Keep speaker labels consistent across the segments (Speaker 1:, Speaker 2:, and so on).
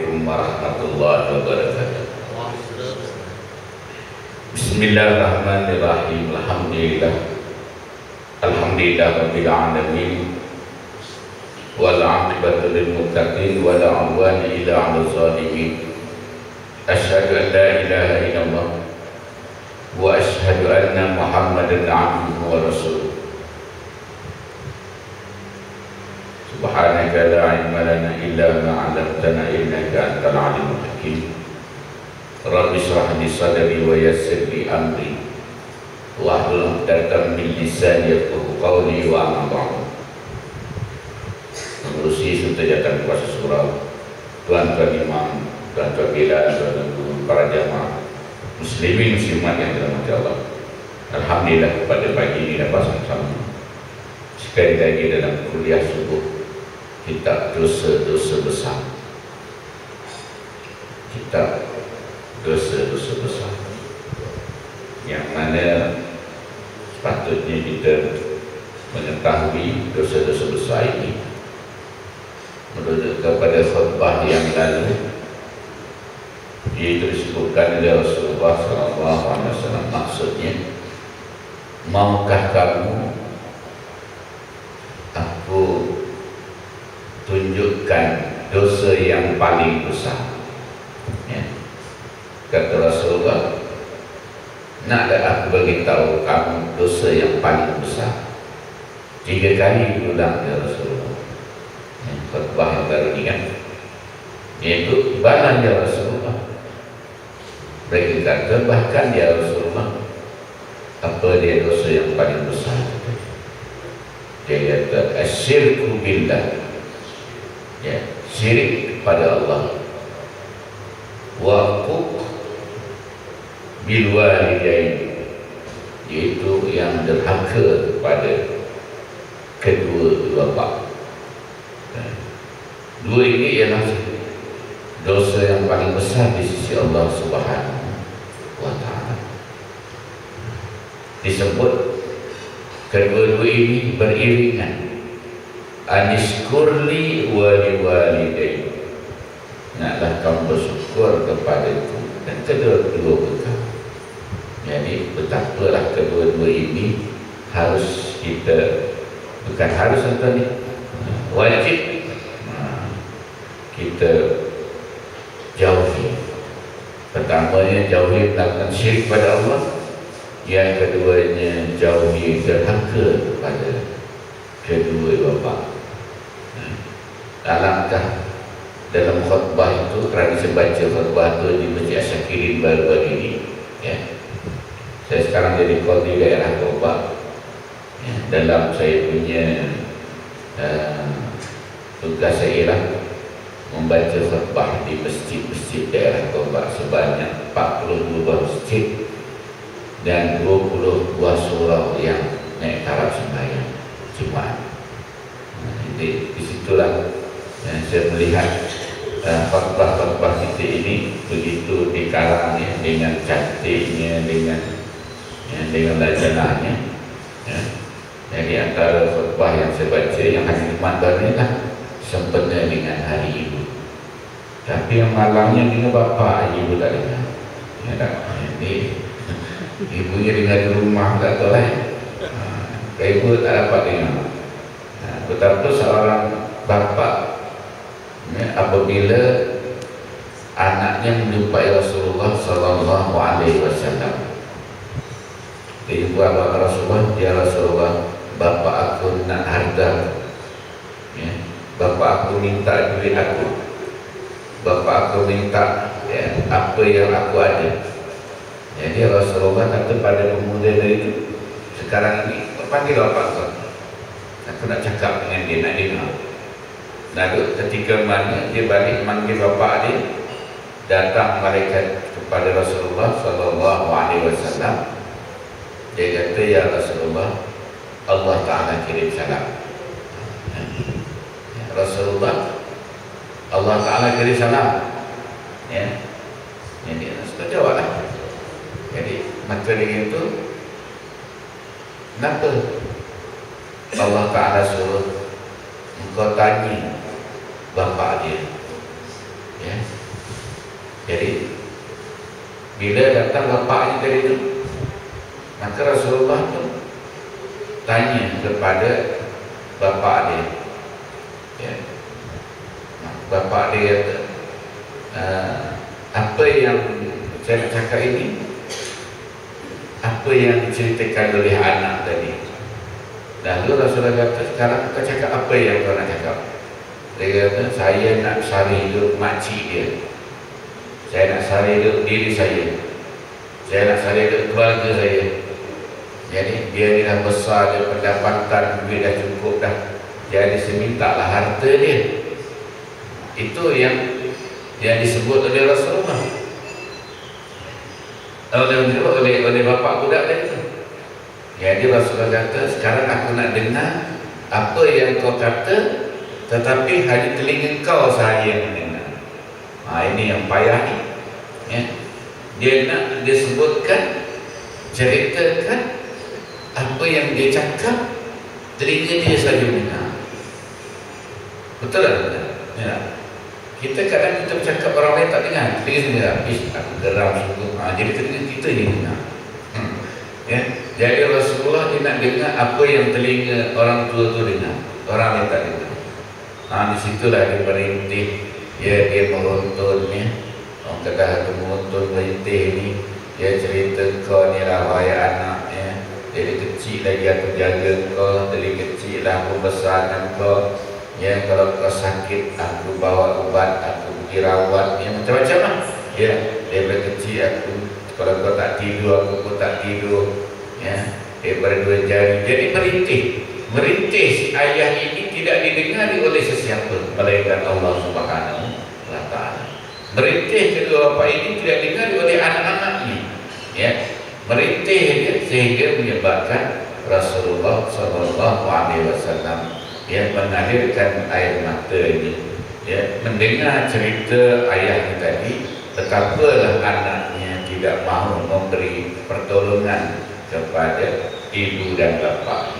Speaker 1: Warahmatullahi wabarakatuh. Bismillahirrahmanirrahim. Alhamdulillah rabbil alamin. Wal 'aqibatu lil muttaqin wa la 'udwana illa 'alal zalimin. Asyhadu an la ilaha illallah wa asyhadu anna Muhammadan 'abduhu wa rasuluh. Subhanaka la ilma lana illa ma 'allamtana innaka antal 'alimul hakim. Rabbi shrah li sadri wa yassir li amri wahlul 'uqdatam min lisani yafqahu qawli wa amma ba'du. Menerusi suntajatan puasa surau, tuan-tuan imam, tuan-tuan bilal, tuan-tuan guru, para jamaah muslimin muslimat yang dirahmati Allah. Alhamdulillah pada pagi ini dapat sama-sama sekali lagi dalam kuliah subuh kitab dosa-dosa besar. Kitab dosa-dosa besar yang mana sepatutnya kita mengetahui dosa-dosa besar ini menurut kepada khutbah yang lalu, itu disebutkan oleh Rasulullah SAW. Maksudnya, maukah kamu aku tunjukkan dosa yang paling besar? Ya. Kata Rasulullah, naklah aku beritahu kamu dosa yang paling besar? 3 kali diulang oleh Rasulullah. Ya, khutbah yang baru ini kan, yaitu bala ya Rasulullah. Mereka kata, bahkan ya Rasulullah, apa dia dosa yang paling besar? Dia kata, asyirku billah, ya, syirik kepada Allah, wa uquq bil walidain, yaitu yang derhaka kepada kedua bapa. Dua ini ialah dosa yang paling besar di sisi Allah Subhanahu wa ta'ala. Disebut kedua-dua ini beriringan. Anishkurli wali walidain, naklah kamu bersyukur kepadaku dan kedua-dua kamu. Jadi betapalah kedua-dua ini harus kita, bukan harus atau ni, wajib kita jauhi. Pertamanya jauhi melakukan syirik pada Allah, yang keduanya jauhi derhaka kepada kedua bapa. Alangkah dalam khutbah itu, tradisi baca khutbah itu di Masjid Asyakirin baru-baru ini, ya. Saya sekarang jadi qadhi daerah Toba, ya. Dalam saya punya tugas saya ialah membaca khutbah di masjid-masjid daerah Toba sebanyak 42 masjid dan 20 buah surau yang naik taraf sembahyang Jumaat. Jadi disitulah saya melihat khutbah-khutbah kita ini begitu dikarang, ya, dengan cantiknya, dengan lajanahnya, ya. Jadi antara khutbah yang saya baca yang hari Jumat baru ini lah sempena dengan hari ibu. Tapi yang malamnya dengan bapa, ibu tak dengar. Ya, tak. Jadi ibunya dengar di rumah, tak tahu lah. Ibu tak dapat dengar. Betapa seorang bapa, ya, apabila anaknya menjumpai Rasulullah SAW, dia jumpa Rasulullah, ya Rasulullah, bapa aku nak harta, ya, bapa aku minta duit aku, bapa aku minta, ya, apa yang aku ada. Jadi Rasulullah kata pada pemuda itu, sekarang ini panggil bapa aku nak cakap dengan dia, nak dengar. Lalu ketika mana dia balik manggil bapa dia, datang malaikat kepada Rasulullah SAW. Dia kata, ya Rasulullah, Allah Ta'ala kirim salam. Ya, Rasulullah, Allah Ta'ala kirim salam. Ya, jadi Rasulullah jawablah. Jadi maka dengan itu, kenapa Allah Ta'ala suruh engkau tanya bapa dia? Ya. Jadi bila datang bapaknya dari itu, maka Rasulullah pun tanya kepada bapak dia. Ya. Bapak dia kata, apa yang saya nak cakap ini, apa yang diceritakan oleh anak tadi. Lalu Rasulullah kata, sekarang kau cakap apa yang kau nak cakap? Dia kata, saya nak sari hidup makcik dia, saya nak sari hidup diri saya nak sari hidup keluarga saya. Jadi dia ni dah besar, dia pendapatan, duit dah cukup dah, jadi saya mintalah harta dia. Itu yang disebut oleh Rasulullah, oleh bapak budak tadi. Jadi Rasulullah kata, sekarang aku nak dengar apa yang kau kata, tetapi hanya telinga kau sahaja yang mendengar. Ini yang payah ni. Ya. Dia nak disebutkan, ceritakan apa yang dia cakap, telinga dia saja mendengar. Betul tak? Ya. Kita kadang kita bercakap orang lain tak dengar, telinga dengar. Aku geram sungguh. Jadi telinga kita ni dengar. Ya. Jadi Rasulullah dia nak dengar apa yang telinga orang tua tu dengar, orang lain tak dengar. Di situlah dia berintih, dia meruntun ya. Orang kata aku meruntun berintih ni, dia cerita kau ni lah wahai anak ya. Dari kecil lagi aku jaga kau, dari kecil lah aku besarkan kau. Ya, kalau kau sakit aku bawa ubat, aku pergi rawat ya, macam-macam lah. Ya, dari kecil aku, kalau kau tak tidur aku pun tak tidur. Ya, daripada 2 jari. Jadi merintih si ayah ini tidak didengari oleh sesiapa melainkan Allah Subhanahu wa Ta'ala. Merintih kedua bapa ini tidak didengari oleh anak-anaknya. Ya, merintih dia sehingga menyebabkan Rasulullah Sallallahu Alaihi Wasallam yang mengalirkan air mata ini. Ya, mendengar cerita ayahnya tadi, betapalah anaknya tidak mahu memberi pertolongan kepada ibu dan bapa.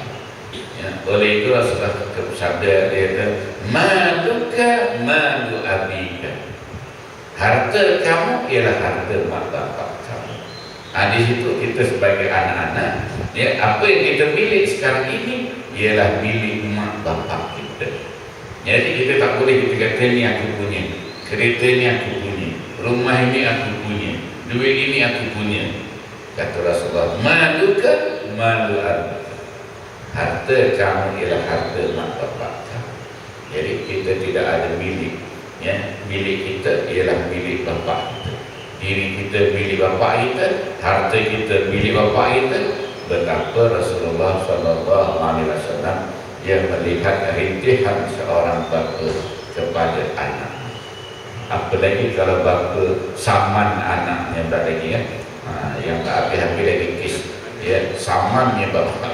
Speaker 1: Ya, oleh itu Rasulullah bersabda, dia kata, maluka malu abika, harta kamu ialah harta mak bapak kamu. Di situ kita sebagai anak-anak, ya, apa yang kita milik sekarang ini ialah milik mak bapak kita. Jadi kita tak boleh kita kata ni aku punya, kereta ni aku punya, rumah ini aku punya, duit ini aku punya. Kata Rasulullah, maluka malu abika, harta kamu ialah harta mak bapak kamu. Jadi kita tidak ada milik. Ya, milik kita ialah milik bapak kita. Diri kita milik bapak kita, harta kita milik bapak kita. Betapa Rasulullah Sallallahu Alaihi Wasallam yang melihat rintihan seorang bapa kepada anak. Apalagi kalau bapa saman anaknya lagi ya. Yang tak habis-habis lagi kes ya, samannya bapa.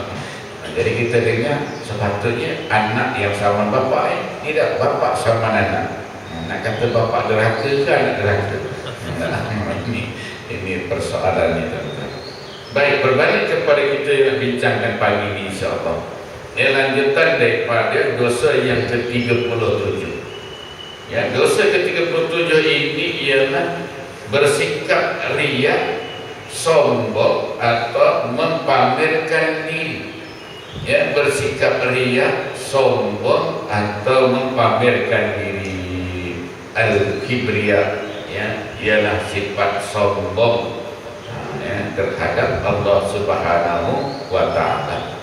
Speaker 1: Jadi kita dengar sepatutnya anak yang saman bapa tidak bapak saman anak. Nak kata bapak derhaka ke anak derhaka? Ini persoalannya tuan-tuan. Baik, berbalik kepada kita yang bincangkan pagi ini insya-Allah. Ini lanjutan daripada dosa yang ke-37. Ya, dosa ke-37 ini ialah bersikap riya, sombong atau mempamerkan diri. Ya, bersikap riya, sombong atau mempamerkan diri. Al-kibriya, ya, ialah sifat sombong ya, terhadap Allah Subhanahu wa Ta'ala.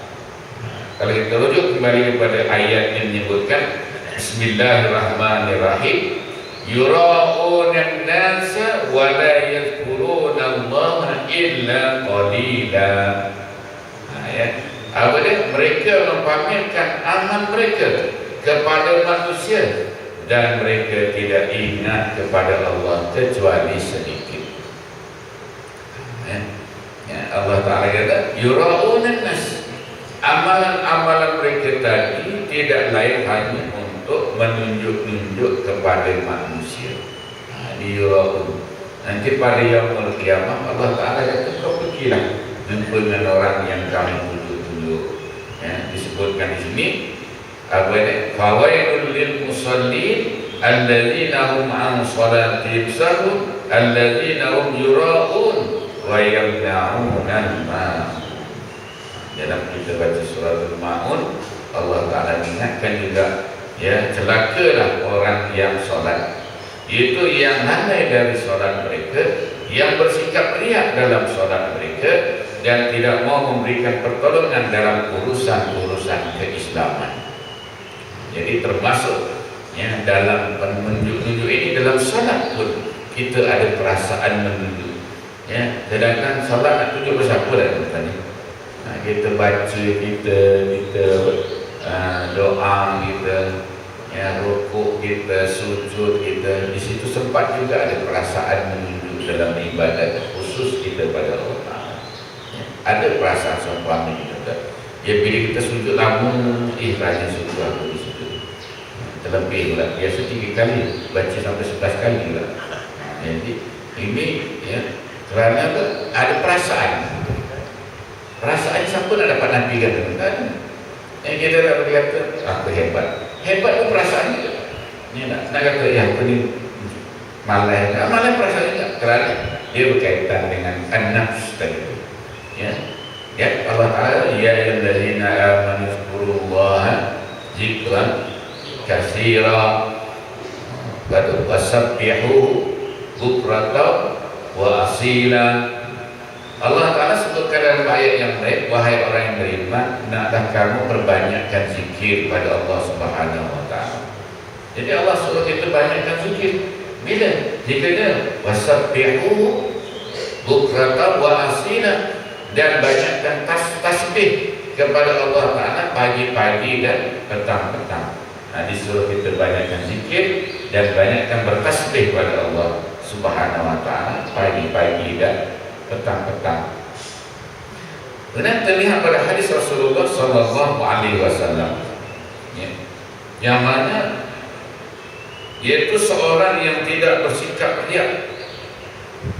Speaker 1: Kalau kita rujuk kembali kepada ayat yang menyebutkan Bismillahirrahmanirrahim, yura'una an-nasa wa la yadhkuruna Allah illa qalila. Ya, apa dia? Mereka mempamerkan amal mereka kepada manusia dan mereka tidak ingat kepada Allah kecuali sedikit. Allah Ta'ala kata yura'unan nas, amalan-amalan mereka tadi tidak lain hanya untuk menunjuk-nunjuk kepada manusia. Di yura'un, nanti pada yaumul qiyamah Allah Ta'ala kata kau pergilah jumpa dengan orang yang kamu tunjuk-tunjuk. Disebutkan di sini fawailul lil musallin alladzina hum an salatihim sahun alladzina hum yura'un wa yamna'una al-ma'un. Dalam kita baca surah Al-Ma'un, Allah Ta'ala ingatkan juga, ya, celakalah orang yang solat, iaitu yang lalai dari solat mereka, yang bersikap riak dalam solat mereka, dan tidak mau memberikan pertolongan dalam urusan-urusan keislaman. Jadi termasuk, ya, dalam menunjuk-nunjuk ini, dalam solat pun kita ada perasaan menunjuk, ya. Sedangkan solat nak tunjuk siapa dah tuan-tuan ni? Kita baca, kita doa kita, ya, rukuk kita, sujud kita, di situ sempat juga ada perasaan menunjuk dalam ibadat khusus kita pada Allah Ta'ala. Ya, ada perasaan seumpama kita. Ya, bila kita sujud lama, rajin sujud aku di situ. Terlebih pula, biasa 3 kali, baca sampai 11 kali pula. Jadi ini, ya, kerana apa? Ada perasaan. Perasaan siapa nak dapat nafikan tuan-tuan? Yang kita nak berkata, aku hebat. Hebat tu perasaan juga. Ni nak kata, ya, aku ni malas. Malas perasaan juga. Kerana dia berkaitan dengan an-nafs tadi. Ya, ya, Allah Ta'ala, ya ayyuhallazina amanu zkurullaha zikran katsira wasabbihu bukratan wa asila. Allah Ta'ala sebutkan dalam ayat yang lain, wahai orang yang beriman, naklah kamu perbanyakkan zikir pada Allah Subhanahu Wa Ta'ala. Jadi Allah suruh kita banyakkan zikir. Bila? Jika dia wasabbihu bukratan wa asila, dan banyakkan tasbih kepada Allah Ta'ala pagi-pagi dan petang-petang. Disuruh kita banyakkan zikir dan banyakkan bertasbih kepada Allah Subhanahu Wa Ta'ala pagi-pagi dan petang-petang. Benar terlihat pada hadis Rasulullah Sallallahu Alaihi Wasallam, ya, yang mana iaitu seorang yang tidak bersikap riak.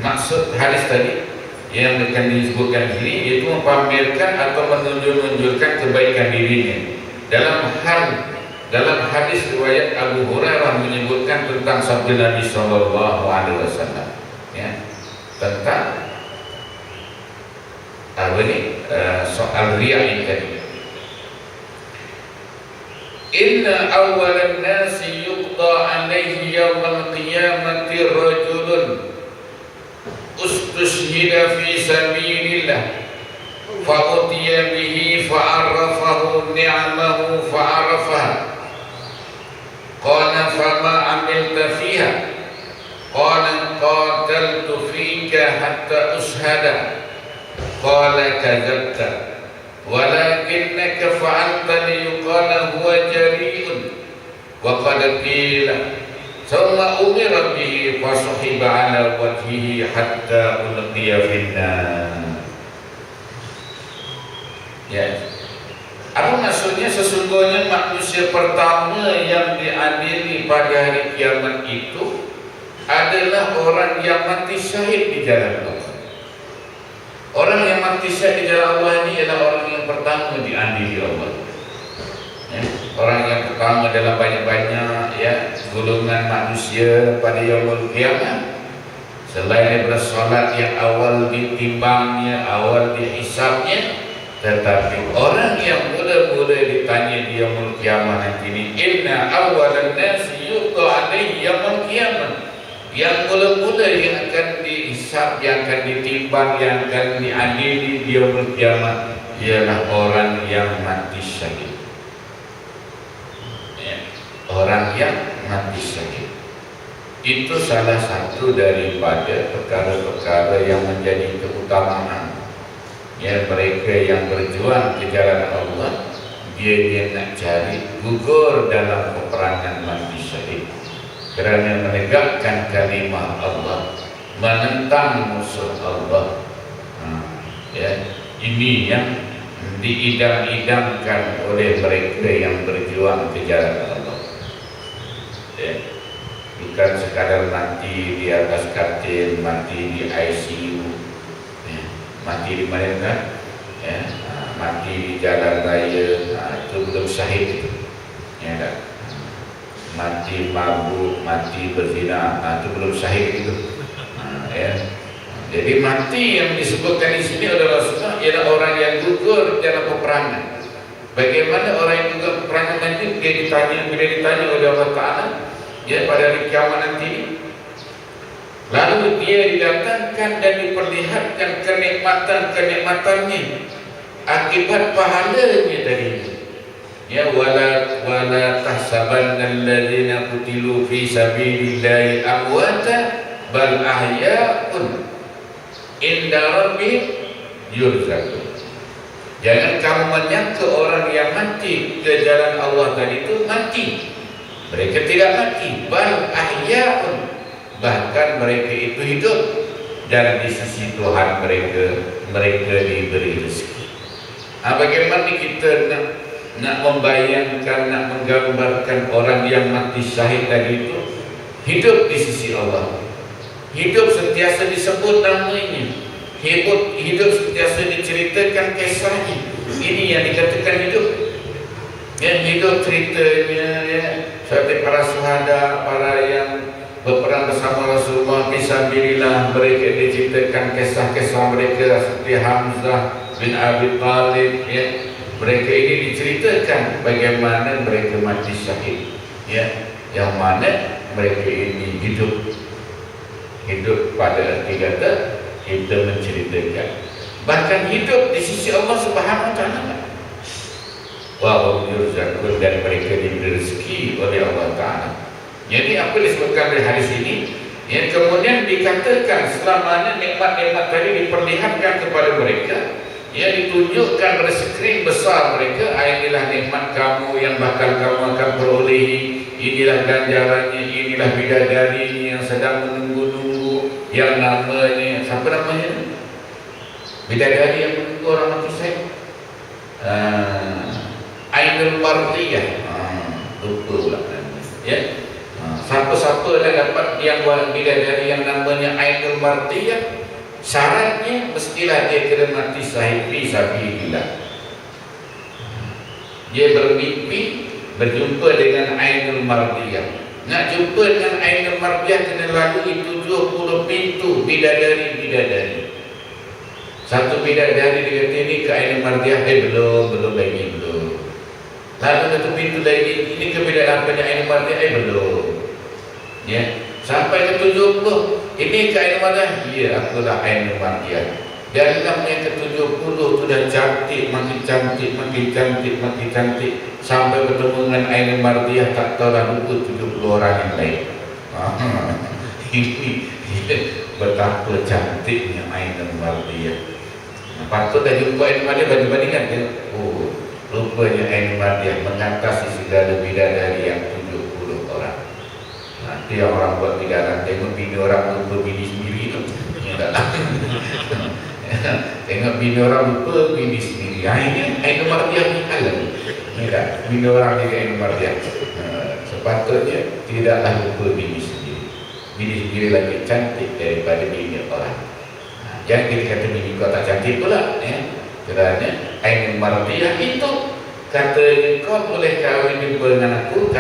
Speaker 1: Maksud hadis tadi yang akan disebutkan ini iaitu mempamerkan atau menunjukkan kebaikan dirinya. Dalam hadis riwayat Abu Hurairah menyebutkan tentang sabda Nabi Sallallahu Alaihi Wasallam, ya, tentang soal riya ini tadi. Inna awwalan nasi yuqda alaihi yawmal qiyamati rajulun ustushhida fi sabilillah fa'utiya bihi fa'arrafahu ni'amahu fa'arafaha qala fama amilta fiha qala qataltu fika hatta ushhada qala kadzabta walakinnaka fa'alta liyuqala huwa jari'un wa qad qila thumma umira bihi fasuhiba ala wajhihi hatta ulqiya finnar. Ya, apa maksudnya? Sesungguhnya manusia pertama yang diadili pada hari kiamat itu adalah orang yang mati syahid di jalan Allah. Orang yang mati syahid di jalan Allah ini adalah orang yang pertama diadili Allah. Ya, orang yang pertama dalam banyak-banyak, ya, golongan manusia pada yaumul qiyamah. Selain daripada solat yang awal ditimbangnya, awal dihisabnya, tetapi orang yang mula-mula ditanya di yaumul qiyamah nanti ini, inna awwalan nasi yuqda alaihi yaumul qiyamah, yang mula-mula yang akan dihisab, yang akan ditimbang, yang akan diadili di yaumul qiyamah ialah orang yang mati syahid. Ya, orang yang mati syahid itu salah satu daripada perkara-perkara yang menjadi keutamaan. Ya, mereka yang berjuang ke jalan Allah, dia nak cari gugur dalam peperangan mati syahid kerana menegakkan kalimah Allah, menentang musuh Allah. Ya, ini yang diidam-idamkan oleh mereka yang berjuang ke jalan Allah. Ya, bukan sekadar mati di atas katil, mati di ICU, ya, mati di mana kan? Ya, mati di jalan raya, itu belum syahid itu. Ya, tak? mati mabuk, mati berzina, itu belum syahid itu. Ya. Jadi mati yang disebutkan di sini adalah ialah orang yang gugur dalam peperangan. Bagaimana orang yang gugur peperangan nanti bila ditanya oleh Allah Ta'ala ya pada hari kiamat nanti, lalu dia didatangkan dan diperlihatkan kenikmatan-kenikmatannya akibat pahalanya tadi. Ya wala tahsabanna alladziina qutilu fi sabilillahi amwata bal ahya'un inda rabbihim yurzaqun. Jangan kamu menyangka orang yang mati ke jalan Allah tadi itu mati. Mereka tidak mati, bal ahya'un, bahkan mereka itu hidup dan di sisi Tuhan mereka diberi rezeki. Bagaimana kita nak membayangkan, nak menggambarkan orang yang mati syahid tadi itu hidup di sisi Allah, hidup sentiasa disebut namanya, hidup sentiasa diceritakan kisahnya. Ini yang dikatakan hidup. Yang hidup ceritanya ya, seperti para syuhada, para yang berperang bersama Rasulullah fisabilillah, mereka diceritakan kisah-kisah mereka seperti Hamzah bin Abi Thalib ya. Mereka ini diceritakan bagaimana mereka mati syahid ya, yang mana mereka ini hidup pada arti kata kita menceritakan, bahkan hidup di sisi Allah Subhanahu wa Ta'ala. Wa yurzaqun, dan mereka diberi rezeki oleh Allah Ta'ala. Jadi apa disebutkan dari hadis ini ya, kemudian dikatakan selamanya nikmat-nikmat tadi diperlihatkan kepada mereka ya, ditunjukkan rezeki besar mereka. Inilah nikmat kamu yang bakal kamu akan perolehi, inilah ganjarannya, inilah bidadari yang sedang menunggu-nunggu yang namanya, siapa namanya? Bidadari yang menunggu orang mati syahid, Ainul Mardiyah. Lupa pula ya. Siapa-siapa dah dapat yang bidadari yang namanya Ainul Mardiyah, syaratnya mestilah dia kena mati syahid fisabilillah. Dia bermimpi berjumpa dengan Ainul Mardiyah. Nak jumpa dengan Ainul Mardiyah kena lalui 70 pintu bidadari. Satu bidadari dia kata ini ke Ainul Mardiyah, belum lagi. Lalu satu pintu lagi, ini ke bidadari Ainul Mardiyah, belum. Ya, sampai ke 70, ini ke Ainul Mardiyah, iya akulah Ainul Mardiyah. Dan namanya ke 70 sudah cantik, makin cantik, sampai bertemu dengan Ainul Mardiyah, tak tahu dah lupa 70 orang yang lain. Ini betapa cantiknya Ainul Mardiyah. Patut dah jumpa Ainul Mardiyah, banding-bandingkan dia. Rupanya Ainul Mardiyah mengatasi segala bidadari yang 70 orang. Nanti orang buat bidaran tengok bini orang lupa bini sendiri tu. Tengok bini orang lupa bini sendiri. Ini Ainul Mardiyah ni halal. Bini orang juga Ainul Mardiyah. Sepatutnya tidaklah lupa bini sendiri. Bini sendiri lagi cantik daripada bini orang. Jangan kita kata bini kau tak cantik pula ya. Kerana Ainul Mardiyah itu katanya kau boleh kahwin dengan aku,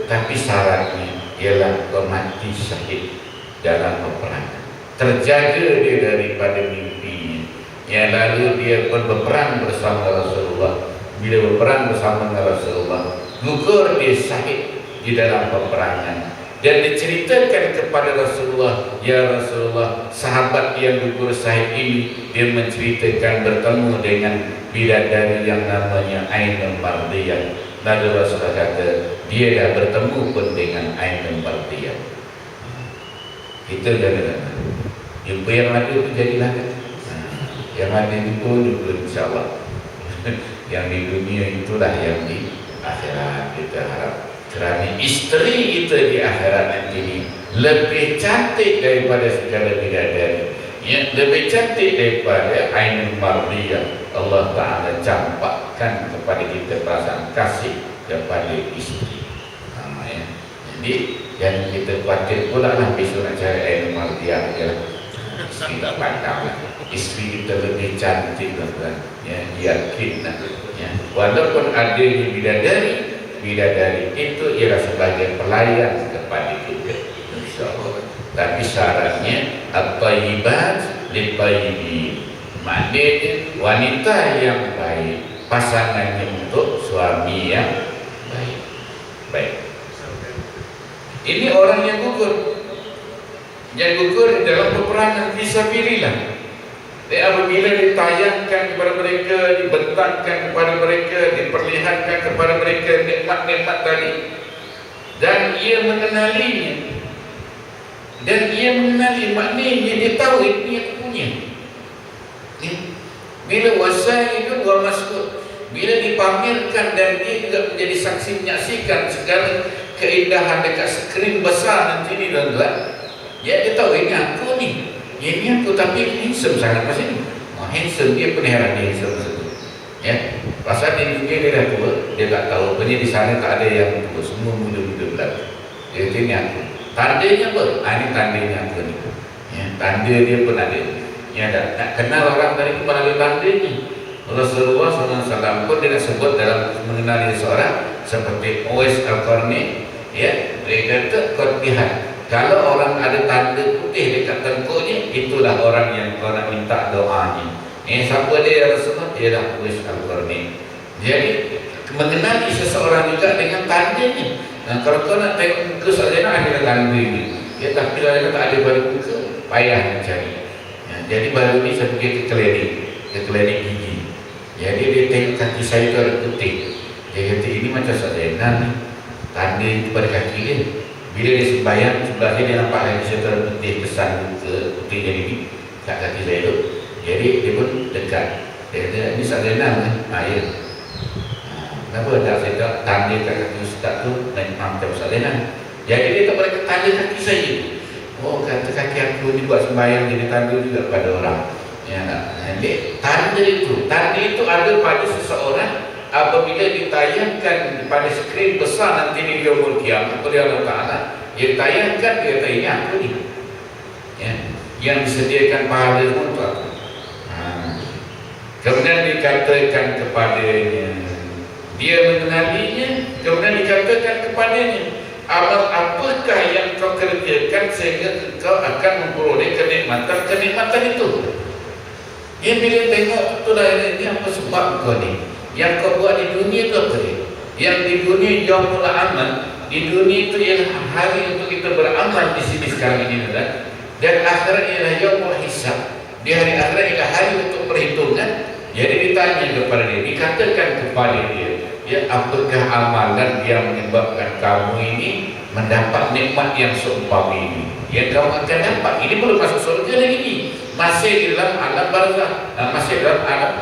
Speaker 1: tapi syaratnya ialah kau mati syahid dalam peperangan. Terjaga dia daripada mimpinya. Ya, lalu dia pun berperang bersama Rasulullah. Bila berperang bersama Rasulullah, gugur dia syahid di dalam peperangan. Dan diceritakan kepada Rasulullah, ya Rasulullah, sahabat yang gugur syahid ini, dia menceritakan bertemu dengan bidadari yang namanya Ainul Mardiyah. Lalu Rasulullah kata, dia dah bertemu pun dengan Ainul Mardiyah. Kita jangan jumpa yang ada itu jadilah kan. Yang ada itu juga insyaAllah. Yang di dunia itulah yang di akhirat kita harap. Kerana isteri kita di akhirat nanti ini lebih cantik daripada segala bidadari, ya, lebih cantik daripada Ainul Mardiyah. Allah Ta'ala campakkan kepada kita perasaan kasih kepada isteri. Ya. Jadi jangan kita khawatir pula lah besok nak cari Ainul Mardiyah ya. Isteri tak pandang lah. Isteri kita lebih cantik lah, ya, yakin lah. Ya. Walaupun ada bidadari, bidadari itu ialah sebagai pelayan kepada kita, insyaallah. Tapi syaratnya at-thayyibat lit-thayyibin, maknanya wanita yang baik pasangannya untuk suami yang baik. Baik. Ini orang yang gugur dalam peperangan fisabilillah. Apabila ditayangkan kepada mereka, dibentangkan kepada mereka, diperlihatkan kepada mereka nikmat-nikmat tadi, dan ia mengenalinya, maknanya dia tahu ini aku punya. Bila wasaidun wa mas'ud, bila dipamerkan dan dia juga menjadi saksi menyaksikan segala keindahan dekat skrin besar nanti ni tuan-tuan, dia tahu ini aku ni. Ini aku, tapi handsome sangat pasal ni. Handsome, dia pelihara dia handsome tersebut. Ya, pasal di dunia dia dah tua, dia tak tahu. Punya di sana tak ada yang tua, semua muda-muda belakang. Dia kata ini aku. Tandanya apa? Ini tandanya aku ni. Ya, tanda dia pun ada. Ya, nak kenal orang tadi pun ada tandanya. Rasulullah SAW pun dia nak sebut dalam mengenali seorang seperti Uwais Al-Qarni. Ya, dia kata kau lihat, kalau orang ada tanda putih dekat tengkuknya, itulah orang yang orang minta doanya. Siapa dia Rasulullah? Dia dah Uwais Al-Qarni. Jadi mengenali seseorang juga dengan tandanya. Kalau kau nak tengok muka Sayyidina, ada tanda ini. Ya, tapi kalau tak ada baru muka, payah nak cari. Ya, jadi baru ni saya pergi ke klinik gigi. Jadi dia tengok kaki saya tu ada putih. Dia kata ini macam Sayyidina ni, tanda pada kaki dia. Bila dia sembahyang, sebelahnya dia nampak lagi setelah putih kesan muka putih jadi ni kat kaki saya tu. Jadi dia pun dekat. Dia kata ini Sayyidina kan? Ya. Kenapa tak saya tak tanda kat kaki ustaz tu macam Sayyidina? Jadi dia tak boleh tanda kaki saya. Oh, kata kaki aku ni buat sembahyang jadi tanda juga pada orang. Ya, jadi tanda itu ada pada seseorang apabila ditayangkan pada skrin besar nanti di yaumul qiyamah oleh Allah Taala. Dia tayangkan, dia kata ini aku ni. Ya, yang disediakan pahala untuk aku. Kemudian dikatakan kepadanya, dia mengenalinya, kemudian dikatakan kepadanya, amal apakah yang kau kerjakan sehingga kau akan memperoleh kenikmatan itu. Dia bila tengok tu dah, ini apa sebab kau ni, yang kau buat di dunia tu apa dia? Yang di dunia yaumul amal, di dunia itu ialah hari untuk kita beramal di sini sekarang ini, dan akhirat ialah yaumul hisab. Di hari akhirat ialah hari untuk perhitungan. Jadi ditanya kepada dia, dikatakan kepada dia, ya, apakah amalan yang menyebabkan kamu ini mendapat nikmat yang seumpama ini, yang kamu akan dapat. Ini belum masuk surga lagi ni, masih di dalam alam barzakh, masih dalam alam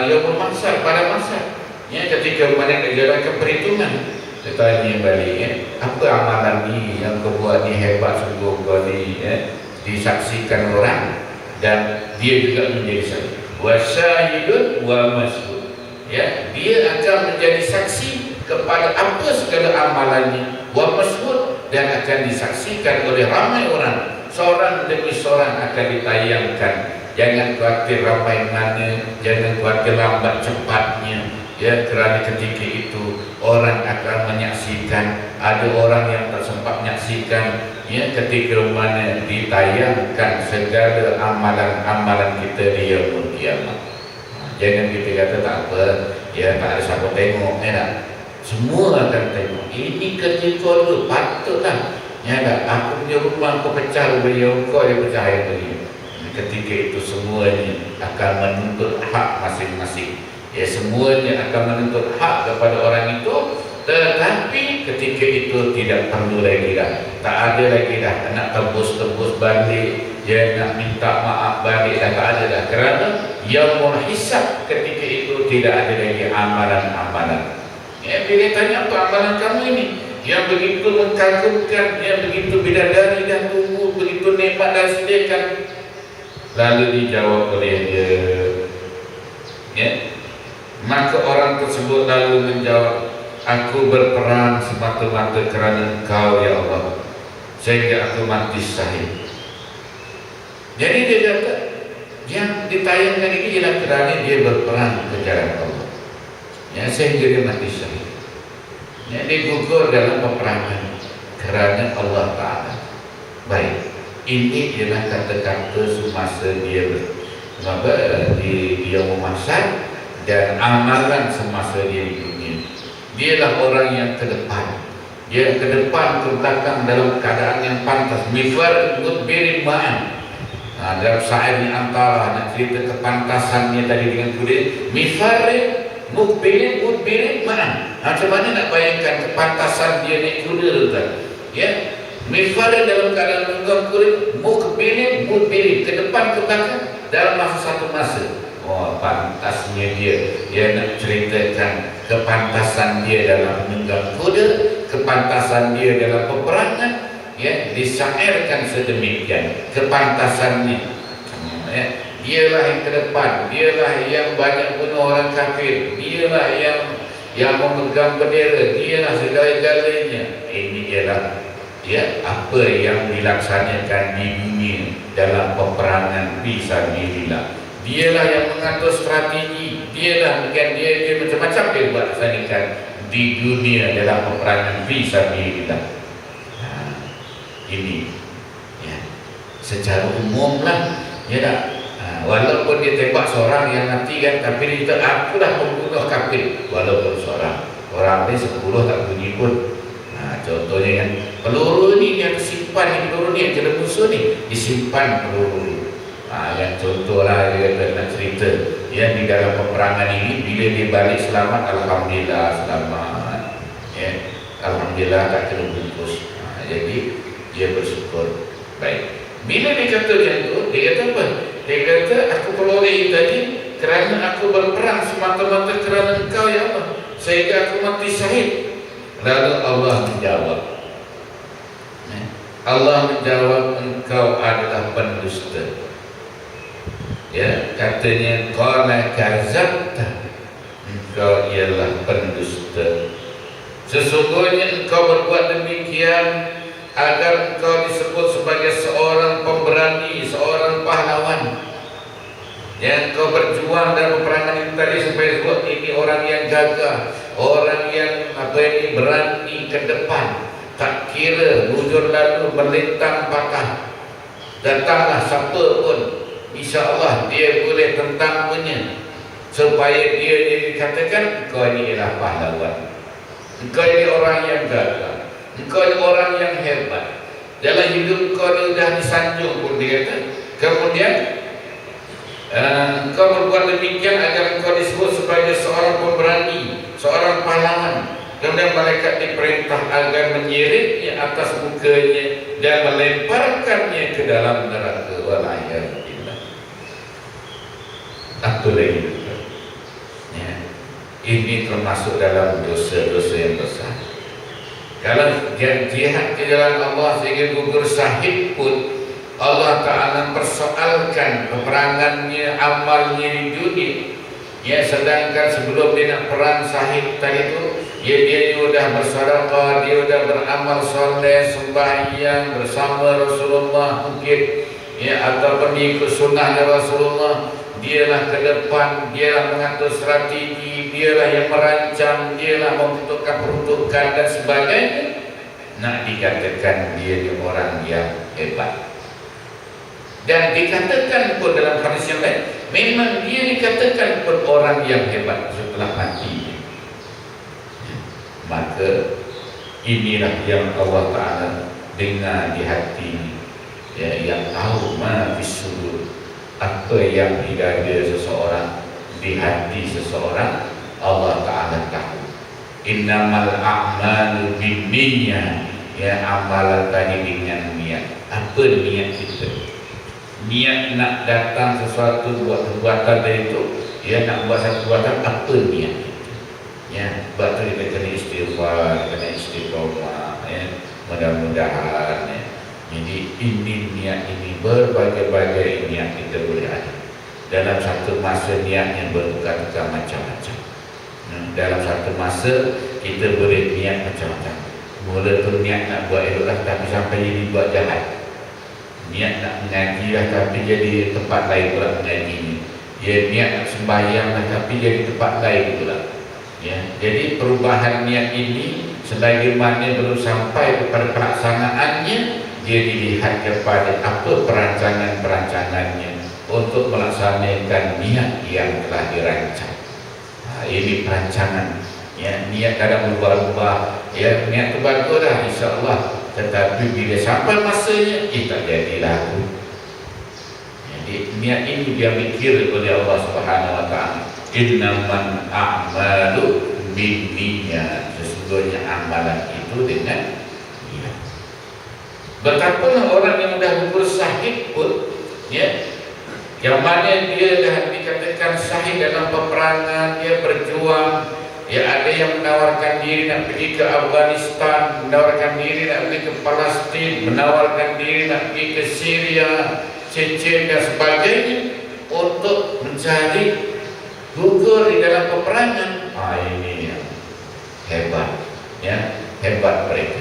Speaker 1: yaumul mahsyar, pada masa ya, ketika mereka dijalankan perhitungan. Dia tanya balik, ya, apa amalan ni yang kau buat ni hebat sungguh kau ni, ya, disaksikan orang dan dia juga menjadi saksi. Wa syahidun wa mas'ud, ya, dia akan menjadi saksi kepada apa segala amalannya, wa mas'ud, dan akan disaksikan oleh ramai orang, seorang demi seorang akan ditayangkan. Jangan khawatir ramai mana, jangan khawatir lambat cepatnya, ya, kerana ketika itu orang akan menyaksikan. Ada orang yang tak sempat menyaksikan, ya, ketika mana ditayangkan segala amalan-amalan kita di yaumul qiyamah. Jangan kita kata tak apa, ya, tak ada siapa tengok, ya tak? Semua akan tengok. Ini kerja kau dulu, patutlah. Ya tak? Aku punya rumah kau pecah, beliau kau yang pecah yang beliau. Ketika itu semuanya akan menuntut hak masing-masing. Ya, semuanya akan menuntut hak kepada orang itu. Tetapi ketika itu tidak perlu lagi dah, tak ada lagi dah nak tebus-tebus balik, ya, nak minta maaf balik dah, tak ada dah. Kerana yaumul hisab, ketika itu tidak ada lagi amalan-amalan. Ya, bila tanya apa amalan kamu ini yang begitu mengkagumkan, yang begitu bidadari dan tunggu, begitu nikmat dan sediakan, lalu dijawab oleh dia, ya, maka orang tersebut lalu menjawab, aku berperang semata-mata kerana Engkau ya Allah, sehingga aku mati syahid. Jadi dia kata yang ditayangkan ini ialah kerana dia berperang ke jalan Allah, ya, sehingga dia mati syahid. Ya, dia gugur dalam peperangan kerana Allah Ta'ala. Baik, ini ialah kata-kata semasa dia memasak dan amalan semasa dia di dunia. Dialah orang yang ke depan. Dia ke depan, ke belakang dalam keadaan yang pantas. Mifar mudbirin ma'an. Dalam syair ni antara nak cerita kepantasannya tadi dengan kuda. Mifar mudbirin ma'an. Macam mana nak bayangkan kepantasan dia naik kuda tu kan? Ya. Mifar dalam keadaan menunggang kuda, mudbirin, ke depan, ke belakang dalam masa satu masa. Oh, pantasnya dia nak ceritakan kepantasan dia dalam menunggang kuda, kepantasan dia dalam peperangan, ya, disyairkan sedemikian kepantasannya. Ya, dialah yang ke depan, dialah yang banyak bunuh orang kafir, dialah yang memegang bendera, dialah segala-galanya. Ini ialah ya apa yang dilaksanakan di dunia dalam peperangan fisabilillah. Dialah yang mengatur strategi, dialah bukan dia macam-macam dia buat laksanakan di dunia dalam peperangan fisabilillah. Ini ya, secara umum lah ya tak. Walaupun dia tembak seorang yang mati kan, tapi dia kata akulah pembunuh kafir. Walaupun seorang, orang ni 10 tak bunyi pun. Contohnya kan, peluru ni dia simpan, peluru ni yang kena musuh ni disimpan peluru ni. Yang contoh lah dia nak cerita ya, di dalam peperangan ini bila dia balik selamat, alhamdulillah selamat ya, alhamdulillah tak kena bungkus. Jadi dia bersyukur. Baik, bila dia kata macam tu, dia kata apa? Dia kata aku peroleh tadi kerana aku berperang semata-mata kerana engkau ya Allah, sehingga aku mati syahid. Lalu Allah menjawab, Allah menjawab, engkau adalah pendusta. Ya, katanya qala kazabta, engkau ialah pendusta. Sesungguhnya engkau berbuat demikian agar engkau disebut sebagai seorang pemberani, seorang pahlawan. Yang kau berjuang dalam peperangan itu tadi supaya disebut ini orang yang gagah, orang yang berani ke depan, tak kira bujur lalu melintang patah. Datanglah siapa pun, insya-Allah dia boleh tentangnya, supaya dia dikatakan engkau ini ialah pahlawan, engkau ini orang yang gagah, engkau ini orang yang hebat. Dalam hidup kau ni sudah disanjung pun dia kata. Kemudian engkau berbuat demikian agar engkau disebut sebagai seorang pemberani, seorang pahlawan. Kemudian malaikat diperintah agar menyeretnya atas mukanya dan melemparkannya ke dalam neraka. Wal'iyadzubillah. Apa lagi? Ya, ini termasuk dalam dosa-dosa yang besar. Kalau jihad ke jalan Allah sehingga gugur syahid pun, Allah Ta'ala persoalkan peperangannya, amalnya di dunia. Ya, sedangkan sebelum dia nak perang syahid tadi itu, dia sudah bersedekah, dia sudah beramal soleh, sembahyang bersama Rasulullah mungkin, ya, atau pengikut sunnahnya Rasulullah. Dialah ke depan, dialah mengatur strategi, dialah yang merancang, dialah membentukkan peruntukan dan sebagainya. Nak dikatakan dia orang yang hebat. Dan dikatakan pun dalam hadis yang lain, memang dia dikatakan pun orang yang hebat setelah mati. Maka inilah yang Allah Ta'ala dengar di hati, ya, yang tahu ma fis sudur, apa yang di dada seseorang, di hati seseorang, Allah Ta'ala tahu. Innamal a'malu binniyah, ya, amalan tadi dengan niat. Apa niat kita? Niat nak datang sesuatu, buat perbuatan dari itu, ya, nak buat satu perbuatan, apa niat kita? Ya, sebab tu kita kena istighfar, kena istiqomah, ya, mudah-mudahan, ya. Jadi ini niat ini, berbagai-bagai niat kita boleh ada. Dalam satu masa niatnya bertukar-tukar macam-macam. Dalam satu masa kita boleh niat macam-macam. Mula tu niat nak buat elok lah, tapi sampai jadi buat jahat. Niat nak mengaji lah, tapi jadi tempat lain pula mengaji. Ya, niat nak sembahyang lah, tapi jadi tempat lain pula. Ya, jadi perubahan niat ini selagi mana belum sampai kepada pelaksanaannya, dia dilihat kepada apa perancangan-perancangannya untuk melaksanakan niat yang telah dirancang. Ini perancangan. Ya, niat kadang berubah-ubah. Ya, niat itu bagus dah, insya-Allah. Tetapi bila sampai masanya, tak jadilah. Jadi niat ini dia mikir oleh Allah Subhanahu Wa Taala. Innaman a'malu binniyat. Sesungguhnya amalan itu dengan niat. Betapa orang yang dah gugur syahid pun, ya, yang mana dia dah dikatakan syahid dalam peperangan, dia berjuang, ya, ada yang menawarkan diri nak pergi ke Afghanistan, menawarkan diri nak pergi ke Palestin, menawarkan diri nak pergi ke Syria, Chechnya dan sebagainya untuk mencari gugur di dalam peperangan. Ini yang hebat, ya, hebat mereka.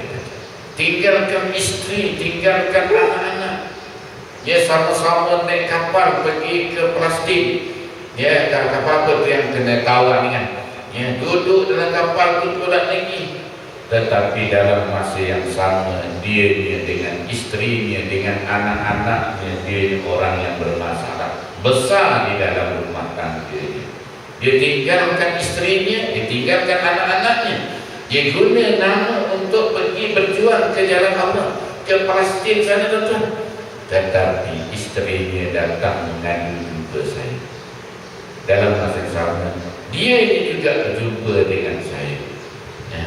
Speaker 1: Tinggalkan istri, tinggalkan anak-anak, ya, sama-sama naik kapal pergi ke Palestin, ya, kapal apa tu yang kena kawan kan, ya, duduk dalam kapal tu pula lagi. Tetapi dalam masa yang sama, dia dengan istrinya, dengan anak-anaknya, dia orang yang bermasalah besar di dalam rumah tangga. Dia tinggalkan istrinya, dia tinggalkan anak-anaknya, dia guna nama untuk pergi berjuang ke jalan Allah, ke Palestin sana, tuan-tuan. Tetapi istrinya datang mengadu jumpa saya. Dalam masa yang sama, dia ini juga berjumpa dengan saya. Ya.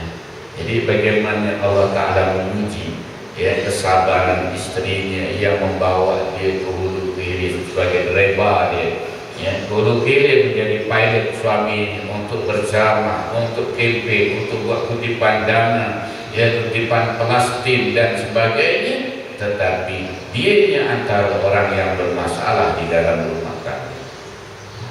Speaker 1: Jadi bagaimana Allah Ta'ala menguji, ya, kesabaran istrinya yang membawa dia ke hulu kiri sebagai driver dia, ya, hulu kiri menjadi pilot suaminya untuk bersama, untuk camping, untuk buat kutipan dana, ya, kutipan Palestin dan sebagainya. Tetapi dia antara orang yang bermasalah di dalam rumah tangga.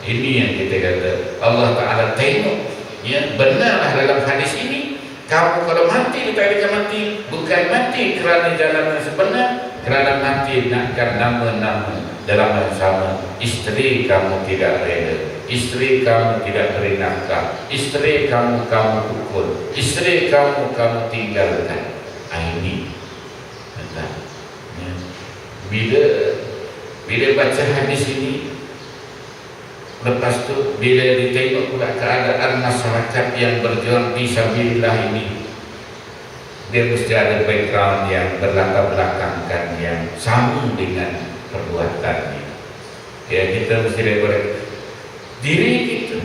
Speaker 1: Ini yang kita kata Allah Ta'ala tengok, ya, benarlah dalam hadis ini. Kamu kalau mati, kita mati bukan mati kerana jalan yang sebenar, kerana mati nakkan nama-nama dalam yang sama. Isteri kamu tidak rela, isteri kamu tidak beri nafkah, isteri kamu pukul, isteri kamu tinggalkan. Ini benar. Ya. Bila baca hadis ini, lepas tu bila ditengok pula keadaan masyarakat yang berjuang fisabilillah ini, dia mesti ada background yang berlatar belakangkan yang sama dengan perbuatannya. Ya, kita mesti daripada diri kita,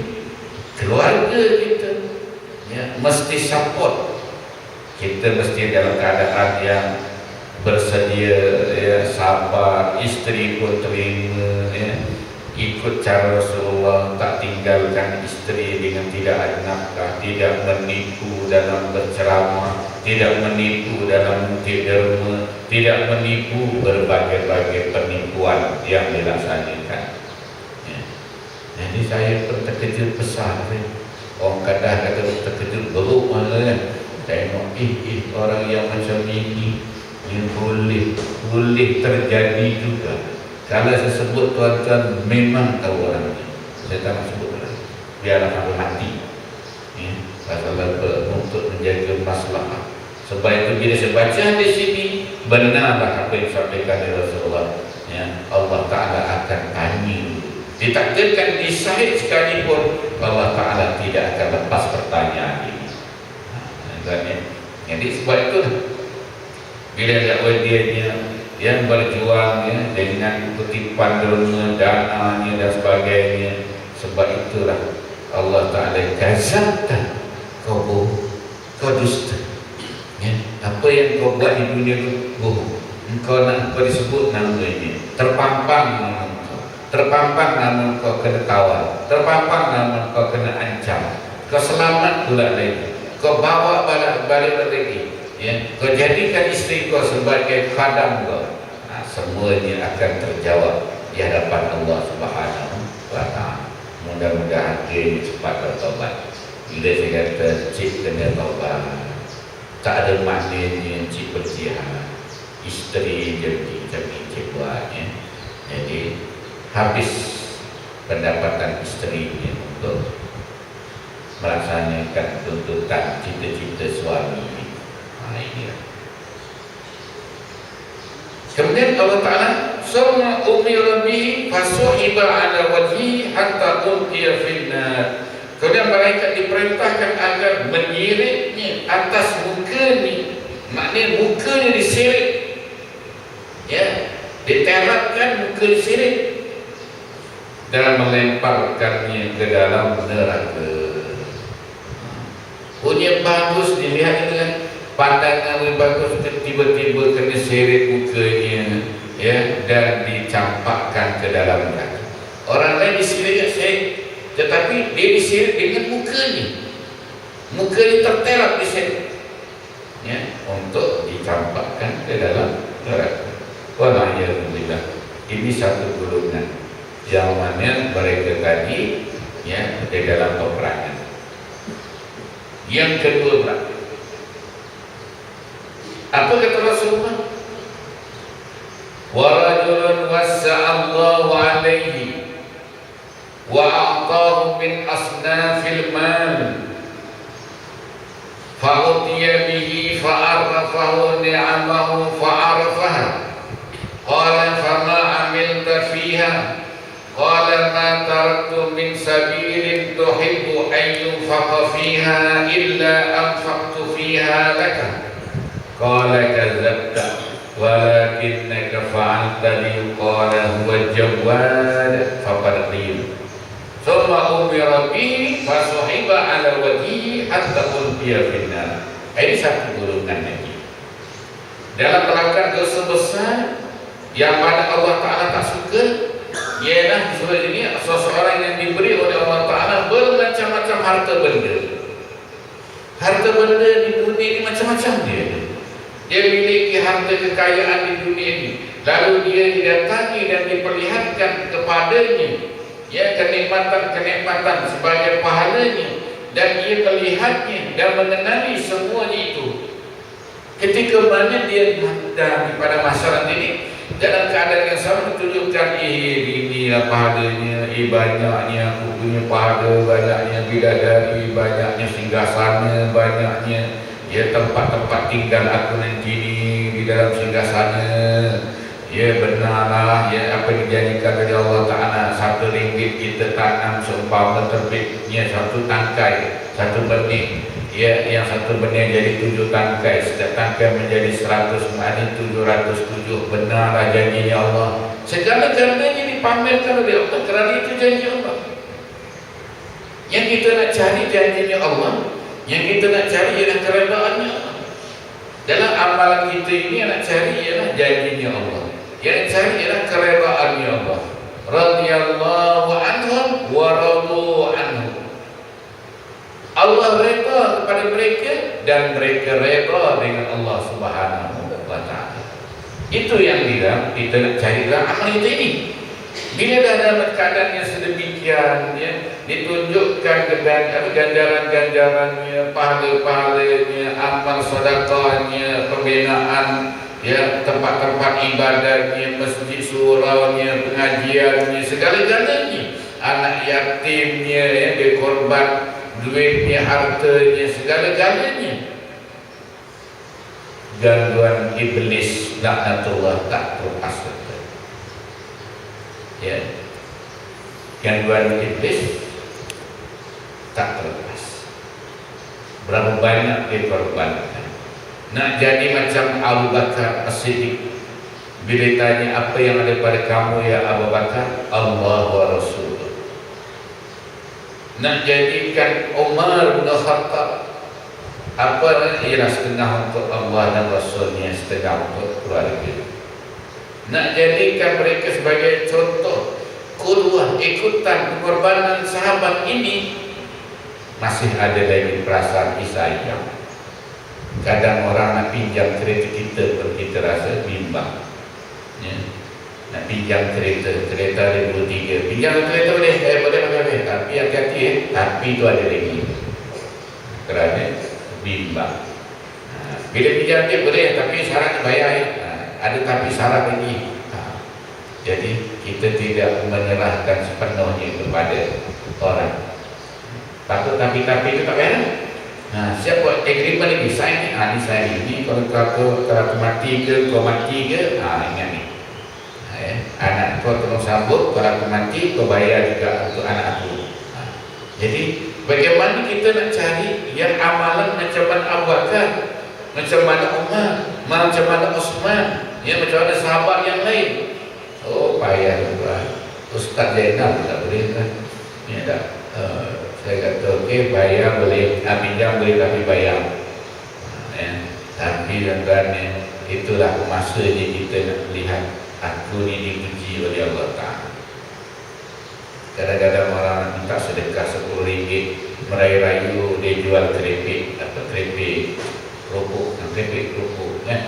Speaker 1: keluarga kita, ya, mesti support. Kita mesti dalam keadaan yang bersedia, ya, sabar, isteri pun terima, ya, ikut cara Rasulullah, tak tinggalkan isteri dengan tidak ada nafkah, tidak menipu dalam berceramah, tidak menipu dalam mungkin derma, tidak menipu berbagai-bagai penipuan yang dilaksanakan. Ya. Jadi saya pun terkejut besar. Orang kadang kata terkejut beruk mana kan. Tengok orang yang macam ini, yang boleh terjadi juga. Kalau saya sebut tuan-tuan memang tahu orang ini. Saya tak nak sebut lah. Biarlah sampai mati. Ya, pasal untuk menjaga masalah. Sebab itu bila saya baca di sini, benarlah apa yang disampaikan oleh Rasulullah. Ya, Allah Ta'ala akan tanya. Ditakdirkan di syahid sekalipun, Allah Ta'ala tidak akan lepas pertanyaan ini. Jadi sebab itu bila dakwah dia yang berjuang, ya, dengan kutipan derma, dananya dan sebagainya. Sebab itulah Allah Ta'ala gazabkan kau bohong, kau dusta, ya. Apa yang kau buat di dunia itu bohong. Engkau nak apa disebut namanya, terpampang nama kau, terpampang nama kau kena tawar, terpampang nama kau kena ancam. Kau selamat pula lagi, kau bawa balik lagi, ya. Kau jadikan isteri kau sebagai khadam kau. Semuanya akan terjawab di hadapan Allah Subhanahu Wa Ta'ala. Mudah-mudahan dia cepat bertobat. Bila saya kata cik kena tobat, tak ada maknanya cik berjihad, isteri jadi cik buatnya. Jadi habis pendapatan isterinya untuk melaksanakan tuntutan cita-cita suami. Ini. Kemudian Allah Ta'ala summa umira bihi fasuhiba ala wajhi hatta ulqiya finnar. Kemudian malaikat diperintahkan agar menyiritnya atas muka ni. Maknanya mukanya disirit. Ya, diterapkan muka disirit dan melemparkannya ke dalam neraka. Punya bagus dilihat dengan pandangan yang bagus, tiba-tiba kena seret mukanya, ya, dan dicampakkan ke dalam neraka. Orang lain disiret saya, tetapi dia disiret dengan mukanya. Mukanya tertelap disiret, ya, untuk dicampakkan ke dalam neraka. Walhamdulillah. Ini satu golongan yang mana mereka tadi, ya, di dalam peperangan. Yang kedua berapa? Apa kata Rasulullah? Wa rajulun wassa'allahu alaihi wa a'tahu min asnafil mal fa'utiya bihi fa'arrafahu ni'amahu fa'arrafaha qala fama amilta fiha qala ma taraktu min sabilin tuhibbu an yunfaqa fiha illa anfaqtu fiha laka qala kadzabta walakinnaka fa'alta liqala huwa jawad faqad qil thumma umira bihi fasuhiba ala wajhihi hatta ulqiya finnar. Ini satu golongan lagi dalam melakukan dosa besar yang mana Allah Ta'ala tak suka, ialah disebut ini seseorang yang diberi oleh Allah Ta'ala bermacam-macam harta benda. Harta benda di dunia ini macam-macam dia. Dia memiliki harta kekayaan di dunia ini, lalu dia didatangi dan diperlihatkan kepadanya, ya, kenikmatan-kenikmatan sebagai pahalanya, dan ia melihatnya dan mengenali semuanya itu. Ketika mana dia datang pada masyarakat ini dalam keadaan yang sama ditunjukkan, inilah pahalanya, banyaknya aku punya pahala, banyaknya bidadari, banyaknya singgasana, banyaknya, ya, tempat-tempat tinggal aku nanti di dalam singgasana. Ya, benarlah, ya, apa dijadikan oleh Allah Ta'ala. RM1 kita tanam seumpama terbitnya satu tangkai, satu benih, ya, yang satu benih jadi 7 tangkai, setiap tangkai menjadi 100, maknanya 707. Benarlah janjinya Allah. Segala-galanya dipamerkan oleh Allah kerana itu janji Allah. Yang kita nak cari janjinya Allah, yang kita nak cari ialah keredaannya Allah. Dalam amalan kita ini yang nak cari ialah janjinya Allah, yang cari ialah keredaannya Allah. Radhiyallahu anhum wa radu anhu. Allah redha kepada mereka dan mereka redha dengan Allah Subhanahu wa Ta'ala. Itu yang bilang kita nak cari dalam amal kita ini. Bila dah dalam keadaan yang sedemikian, ya, ditunjukkan ganjaran-ganjarannya, pahala-pahalanya, amal sedekahnya, pembinaan, ya, tempat-tempat ibadahnya, masjid suraunya, pengajiannya, segala-galanya, anak yatimnya, ya, dikorban duitnya, hartanya, segala-galanya. Gangguan iblis laknatullah tak terlepas. Ya, gangguan iblis tak terlepas. Berapa banyak dikorbankan. Nak jadi macam Abu Bakar As-Siddiq, bila tanya apa yang ada pada kamu ya Abu Bakar, Allah wa Rasul. Nak jadikan Umar bin Khattab, apa ialah setengah untuk Allah dan Rasulnya, setengah untuk keluarga. Nak jadikan mereka sebagai contoh, qudwah, ikutan pengorbanan sahabat ini. Masih ada lagi perasaan sayang. Kadang orang nak pinjam kereta kita pun kita rasa bimbang, ya. Nak pinjam kereta 2003, pinjam kereta boleh, boleh, tapi hati-hati, tapi itu ada lagi kerana bimbang. Bila pinjam dia boleh, tapi syarat bayar, ada tapi syarat lagi. Jadi kita tidak menyerahkan sepenuhnya kepada orang. Patut tapi itu tak bayar. Nah, siap buat agreement lagi, sign ni, ni sign ni, kalau kau mati ke, ingat ni. Anak kau tolong sambut, kalau aku mati, kau bayar juga untuk anak aku. Jadi, bagaimana kita nak cari yang amalan macam mana Abu Bakar, macam mana Umar, macam mana Osman, ya, macam mana sahabat yang lain. Oh, payah tuan. Ustaz Zainal tak boleh kan? Ya tak. Saya kata okey, bayar boleh, pinjam boleh tapi bayar. Tapi tuan-tuan, itulah masanya kita nak lihat aku ni dipuji oleh Allah Ta'ala. Kadang-kadang orang minta sedekah RM10, merayu-rayu dia jual keripik, kerupuk kan.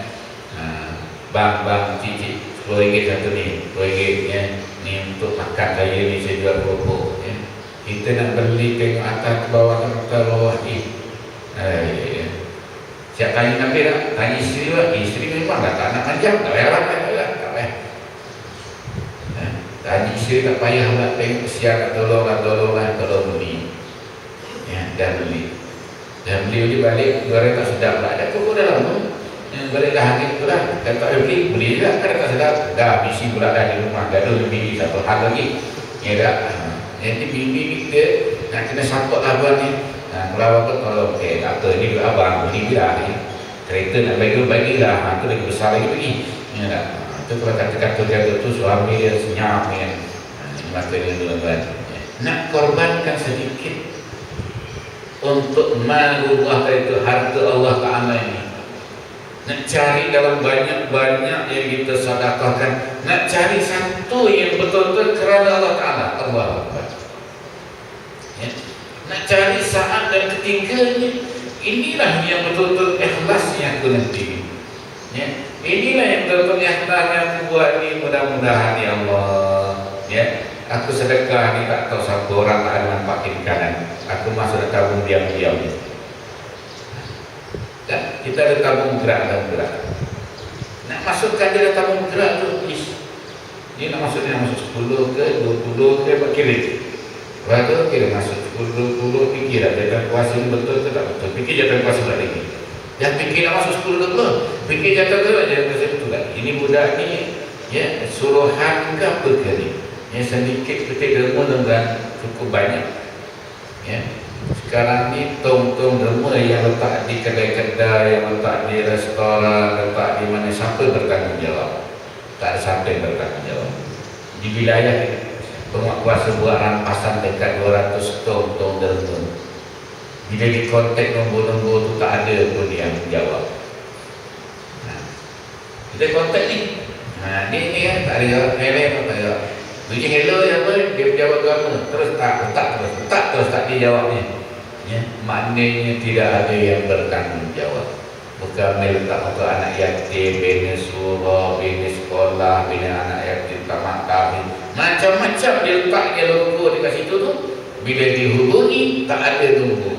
Speaker 1: Bang cicit RM10 satu ni, RM10 ya. Ni untuk makan saya ni, saya jual kerupuk ya. Kita nak beli, tengok atas ke bawah, siap tanya Nabi tak? Tanya isteri lah. Isteri memang tak nak panjang, tak payah lah, tak payah. Tanya isteri tak payah lah, tengok siap nak tolong beli ya, dah beli balik, goreng tak sedap lah, ada kok dah lama balik dah hangit tu lah, kan tak boleh beli juga, kan tak sedap, dah bisi pula dah di rumah, gaduh bini satu hal lagi ya tak. Jadi bini kita nak kena support abang ni. Kalau abang kalau tak apa, ni juga abang beli lah ni, kereta nak bagi-bagilah, tu lagi besar lagi pergi ya tak. Itu kalau kata-kata jaga tu suami dia senyap kan. Ini maknanya tuan-tuan, nak korbankan sedikit untuk merubah itu harta Allah Ta'ala ini. Nak cari dalam banyak-banyak yang kita sedekahkan, nak cari satu yang betul-betul kerana Allah Ta'ala, Allah Akbar ya. Nak cari saat dan ketiganya, inilah yang betul-betul ikhlasnya aku nanti ya. Inilah yang betul-betul ikhlasnya aku buat ni, mudah-mudahan ya Allah ya. Aku sedekah ni tak tahu siapa orang tak ada nampak kiri kanan, aku masuk dalam tabung diam-diam ni. Dan kita ada tabung gerak. Nak masukkan dia dalam tabung gerak tu, ni nak masuk 10 ke 20 ke kira. Lepas kira masuk 10 fikir lah jatuh kuasa ni betul ke tak betul. Fikir jatuh kuasa pula lagi. Jangan fikir nak masuk 10 fikir jatuh kuasa betul tak. Ini budak ni ya, suruhan ke apa ke ni ya, sedikit petik derma dan cukup banyak ya. Sekarang ni tong-tong derma yang letak di kedai-kedai, yang letak di restoran, letak di mana, siapa bertanggungjawab? Tak ada siapa yang bertanggungjawab. Di wilayah penguasa buat rampasan dekat 200 tong derma. Bila di kontak nombor-nombor tu tak ada pun yang jawab. Kita kontak ni, ni kan tak ada jawab, tak jawab. Bunyi hello ya apa, dia jawab apa? Terus tak dia jawabnya ya. Maknanya tidak ada yang bertanggungjawab. Bukan letak untuk anak yatim, bina surau, bina sekolah, bina anak yatim tamat kami, macam-macam dia letak dia logo dekat situ tu. Bila dihubungi tak ada tunggu.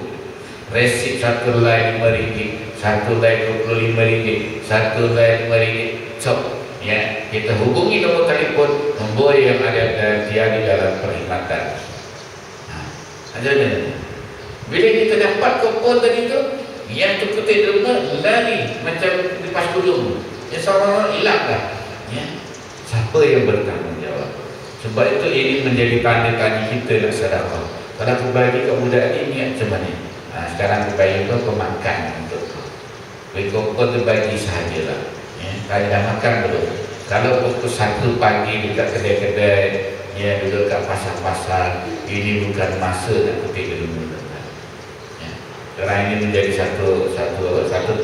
Speaker 1: Resip satu line RM5, satu line RM25, satu line RM5. So ya, kita hubungi nombor telefon, nombor yang ada dia di dalam perkhidmatan. Aja. Bila kita dapat kupon tadi tu, yang tu ketik derma lari macam lepas kudung. Ya, sama hilang dah. Ya. Siapa yang bertanggungjawab? Sebab itu ini menjadi tanda tanya kita nak sedekah. Kalau aku bagi kat budak ni niat macam mana? Sekarang aku bagi kau pemakan untuk kau. Bagi kau tu bagi sahajalah. Ya, kalau dah makan belum? Kalau pukul 1 pagi dekat kedai-kedai, ya, duduk kat pasar-pasar, ini bukan masa nak ketik derma. Ya. Kerana ini menjadi satu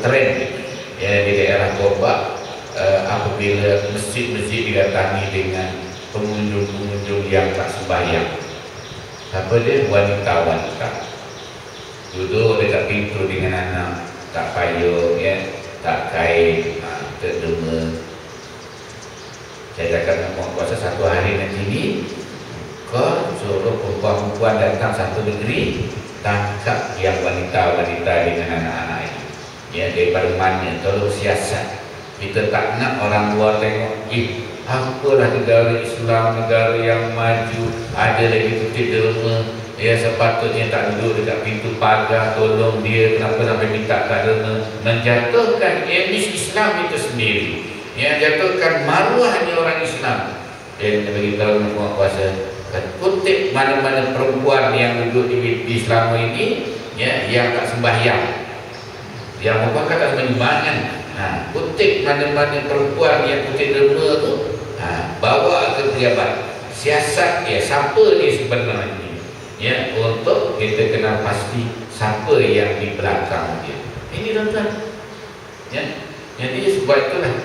Speaker 1: trend ya di daerah Gombak. Apabila masjid-masjid didatangi dengan pengunjung-pengunjung yang tak sembahyang, apa dia, wanita-wanita duduk dekat pintu dengan anak, tak payung ya, tak kain, derma. Saya cakap dengan puasa satu hari nanti ni, kau suruh perempuan-perempuan datang satu negeri, tangkap yang wanita-wanita dengan anak-anak ini ya, daripada mana, tolong siasat. Kita tak nak orang luar tengok, apalah negara Islam, negara yang maju, ada lagi ketik derma. Ya sepatutnya tak duduk dekat pintu pagar tolong dia, kenapa sampai minta tak derma, menjatuhkan image Islam itu sendiri, yang jatuhkan maruahnya orang Islam. Dan bagi tahu dengan kuasa, kutip mana-mana perempuan yang duduk di Islam ini, ya, yang tak sembahyang, yang merupakan tak sembahyang, kutip mana-mana perempuan yang kutip derma tu, bawa ke pejabat, siasat dia, siapa dia sebenarnya. Ya, untuk kita kenal pasti siapa yang di belakang dia. Ini tuan-tuan. Ya, jadi sebab itulah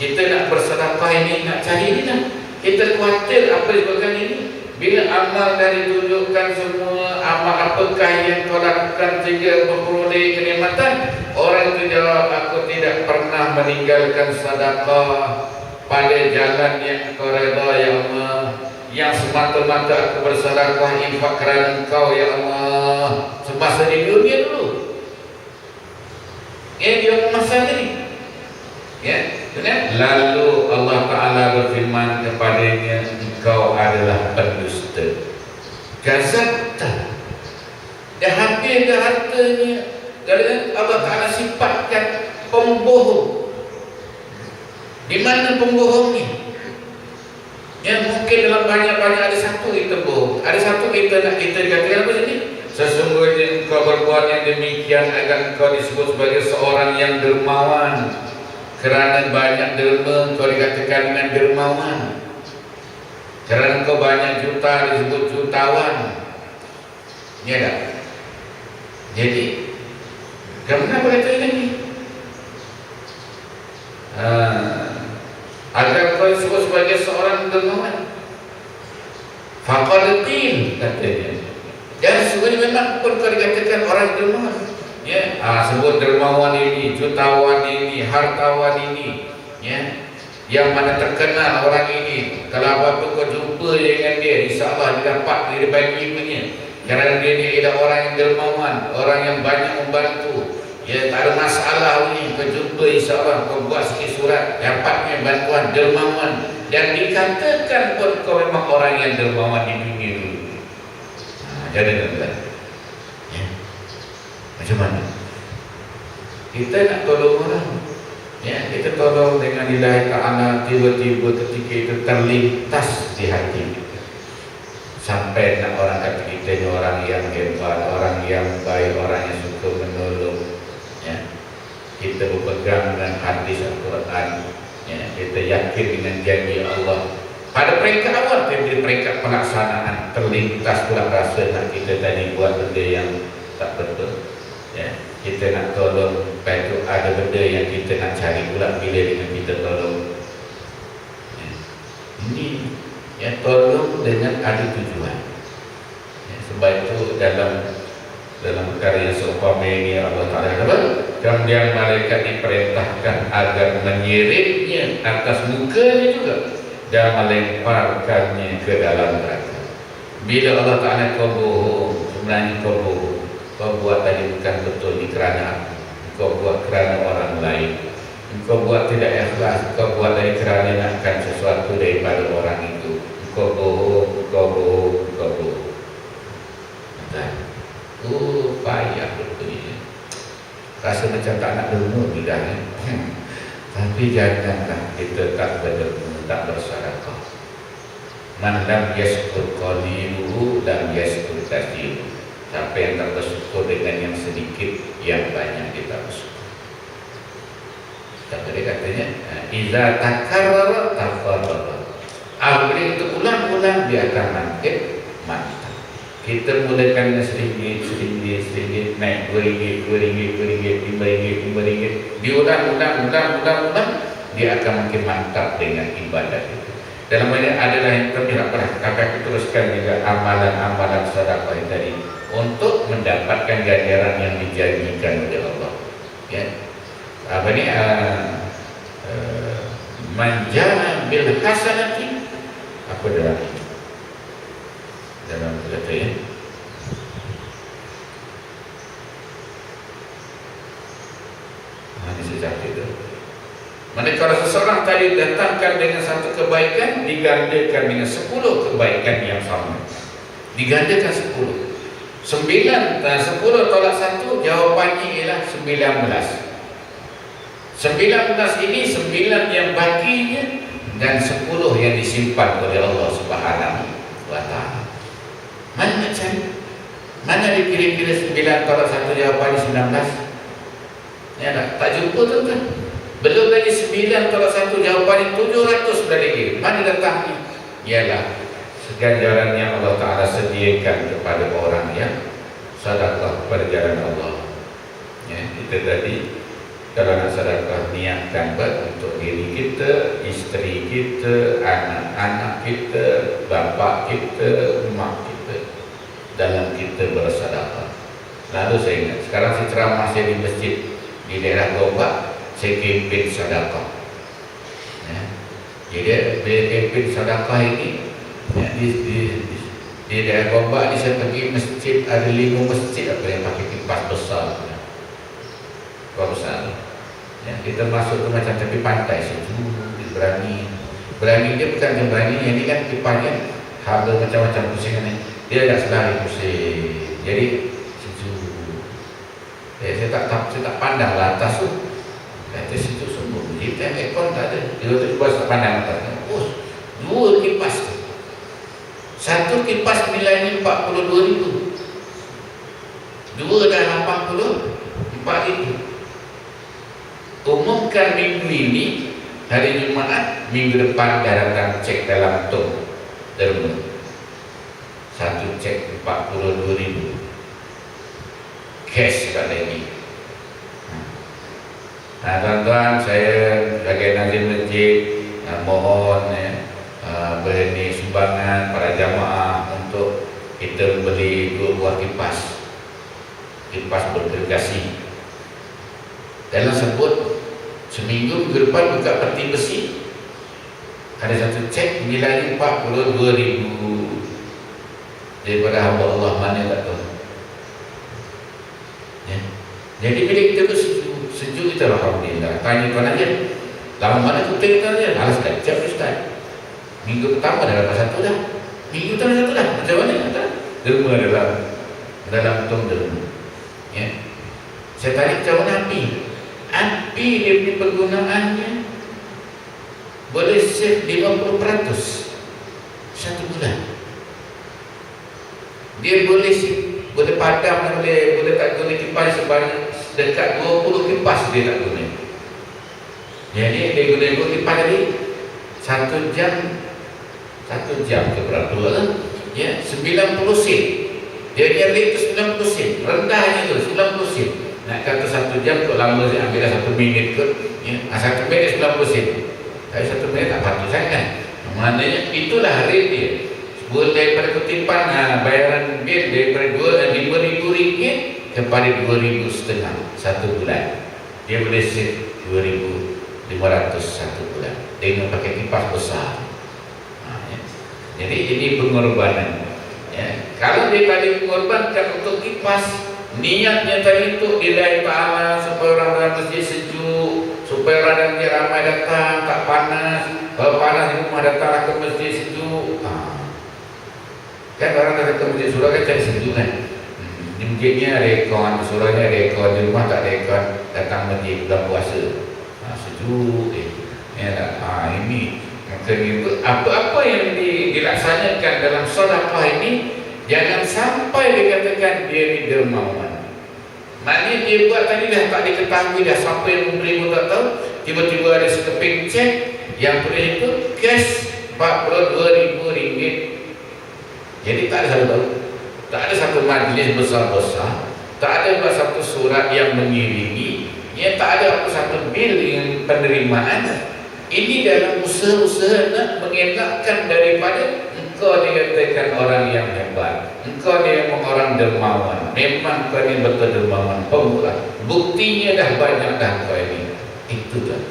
Speaker 1: kita nak bersedekah ini, nak cari ini lah. Kita khawatir apa disebabkan ini. Bila amal dari tunjukkan semua, amal apakah yang kau lakukan sehingga memperoleh kenikmatan? Orang itu jawab, aku tidak pernah meninggalkan sedekah pada jalan yang kau redha ya Allah. Yang semata-mata aku bersedekah infak kerana Engkau ya Allah semasa di dunia dulu. Dia masa ini. Ya, benar? Lalu Allah Taala berfirman kepadanya, engkau adalah pendusta. Kazabta. Dah habis dah hartanya. Dan Allah Taala sifatkan pembohong. Di mana pembohong ni? Ya, mungkin dalam banyak-banyak ada satu kita bohong, ada satu kita nak kita dikatakan apa sini? Sesungguhnya engkau berbuat yang demikian agar engkau disebut sebagai seorang yang dermawan. Kerana banyak derma engkau dikatakan dengan dermawan. Kerana engkau banyak juta disebut jutawan. Ya tak? Jadi kenapa kata ini? Agar kau disebut sebagai seorang dermawan. Faqadatin katanya. Dan sesungguhnya memang pun kau dikatakan orang dermawan. Ya, sebut dermawan ini, jutawan ini, hartawan ini. Ya, yang mana terkenal orang ini. Kalau apa-apa kau jumpa dengan dia, insya-Allah dia dapat dia bagi punya. Kerana dia adalah orang yang dermawan, orang yang banyak membantu. Ya, tak ada masalah ni, kau jumpa insya-Allah kau buat sikit surat, dapatnya bantuan dermawan. Dan dikatakan pun kau memang orang yang dermawan di dunia dulu. Jadi tuan-tuan, ya, macam mana? Kita nak tolong orang, ya, kita tolong dengan lillahi ta'ala, tiba-tiba ketika itu terlintas di hati kita. Sampai nak orang kata kita ni orang yang hebat, orang yang baik, orang yang suka menolong. Ya, kita berpegang dengan hadis Al-Quran, ya, kita yakin dengan janji Allah. Pada peringkat awal, tapi peringkat pelaksanaan terlintas pula rasa nak kita tadi buat benda yang tak betul. Ya, kita nak tolong, lepas itu ada benda yang kita nak cari pula bila dengan kita tolong. Ya, ini ya, tolong dengan ada tujuan. Ya, sebab itu dalam perkara yang seumpama ini Allah Ta'ala kata, kemudian malaikat diperintahkan agar menyiritnya atas mukanya juga dan melemparkannya ke dalam neraka. Bila Allah Ta'ala kau bohong, sebenarnya kau bohong, kau buat tadi bukan betul ni kerana aku, kau buat kerana orang lain, kau buat tidak ikhlas, kau buat tadi kerana nakkan sesuatu daripada orang itu. Kau bohong, kau bohong, kau bohong. Payah betul ini. Rasa macam tak nak derma bidangnya. Tapi janganlah kita tak berderma, tak bersedekah. Man lam yashkur qaliluhu lam yashkur kathiruhu. Siapa yang tak bersyukur dengan yang sedikit, yang banyak kita bersyukur. Tadi katanya, iza takarrara takarrara. Apabila itu ulang-ulang dia akan makin mantap. Kita mulakan dengan RM1, naik RM2, RM5, diulang-ulang, dia akan makin mantap dengan ibadat itu. Dalam hal ini adalah yang terbilang akan teruskan juga amalan-amalan sedekah tadi untuk mendapatkan ganjaran yang dijanjikan oleh Allah. Ya, apa ni? Manjana bil hasanati. Apa dalam kata ya? Ini sejak itu. Manakala seseorang tadi datangkan dengan satu kebaikan, digandakan dengan 10 kebaikan yang sama. Digandakan 10. 9, 10 tolak 1, jawapannya ialah 19. 19 ini 9 yang baginya dan 10 yang disimpan oleh Allah Subhanahu wa Ta'ala. Mana nak cari? Mana dikira-kira 9 tolak 1 jawapannya 19? Ya tak jumpa tu kan? Belum lagi 9 tolak 1 jawapannya 700 sudah dikira. Mana datangnya? Ialah ganjaran yang Allah Ta'ala sediakan kepada orang yang sedekah pada jalan Allah. Ya, kita tadi kalau nak sedekah niatkan untuk diri kita, isteri kita, anak-anak kita, bapa kita, mak kita dalam kita bersedekah. Lalu saya ingat, sekarang saya ceramah saya di masjid di daerah Gombak, saya kempen sedekah. Ya. Jadi bila kempen sedekah ini ya, di daerah Gombak ni saya pergi masjid, ada 5 masjid apa yang pakai kipas besar. Besar. Ya, kita masuk ke macam tepi pantai situ, berani dia bukan berani, ini kan kipasnya harga macam-macam pusingan ni. Dia agak selari pusing. Jadi sejuk. Saya tak pandang lah atas tu. Kata situ semua. Kita aircon tak ada. Dia tu cuba tak pandang atas. Oh, 2 kipas tu. Satu kipas nilainya 42,000. 2 dah 84,000. Umumkan minggu ini, hari Jumaat, minggu depan dah datang cek dalam tong derma. Satu cek 42,000. Cash kat lagi. Nah tuan-tuan, saya sebagai nazim masjid mohon beri sumbangan para jamaah untuk kita beli 2 buah kipas bergergasi. Dalam sebut seminggu depan buka peti besi, ada satu cek nilai 42,000 daripada hamba Allah mana tak tahu. Ya. Jadi bila kita sejuk kita alhamdulillah. Tanya tuan aja, lama mana kita tanya? Malas tak? Siap Ustaz. Minggu pertama dah dapat 1 dah. Minggu pertama 1 dah. Macam mana? Derma dalam tong derma. Ya. Saya tanya macam mana api dia punya penggunaannya boleh save 50% 1 bulan. Dia boleh padam, boleh tak guna kipas sebanyak dekat 20 kipas dia tak guna. Jadi dia guna 2 kipas tadi 1 jam ke berapa ya 90 sen. Dia rate tu 90 sen. Rendahnya tu 90 sen. Nak kata 1 jam tu lama saya ambil 1 minit ke ya, 1 minit 90 sen. Tapi 1 minit tak patut sangat. Maknanya itulah rate dia. Sebelum daripada kutipan bayaran bil daripada RM5,000 kepada RM2,500 1 bulan. Dia boleh save RM2,500 1 bulan dengan pakai kipas besar. Ya. Jadi ini pengorbanan. Ya. Kalau dia tadi mengorbankan untuk kipas, niatnya tadi itu lillahi ta'ala supaya orang dalam masjid sejuk, supaya orang yang ramai datang tak panas. Kalau panas di rumah datang ke masjid sejuk. Kan orang datang ke masjid surah kan cari sejuk kan. Di masjidnya ada aircon, surahnya ada aircon, di rumah tak ada aircon, datang masjid bulan puasa. Sejuk. Ini makanya apa-apa yang dilaksanakan dalam sedekah ini jangan sampai dikatakan dia ni dermawan. Maknanya dia buat tadi dah tak diketahui dah siapa yang memberi pun tak tahu. Tiba-tiba ada sekeping cek yang tulis itu cash RM42,000. Jadi tak ada satu tak ada satu majlis besar-besar, tak ada satu surat yang mengiringi, ya tak ada satu bil yang penerimaan. Ini dalam usaha-usaha nak mengelakkan daripada engkau dikatakan orang yang hebat, engkau ni memang orang dermawan, memang kau ni betul dermawan, pemula. Buktinya dah banyak dah kau ini. Itu dah.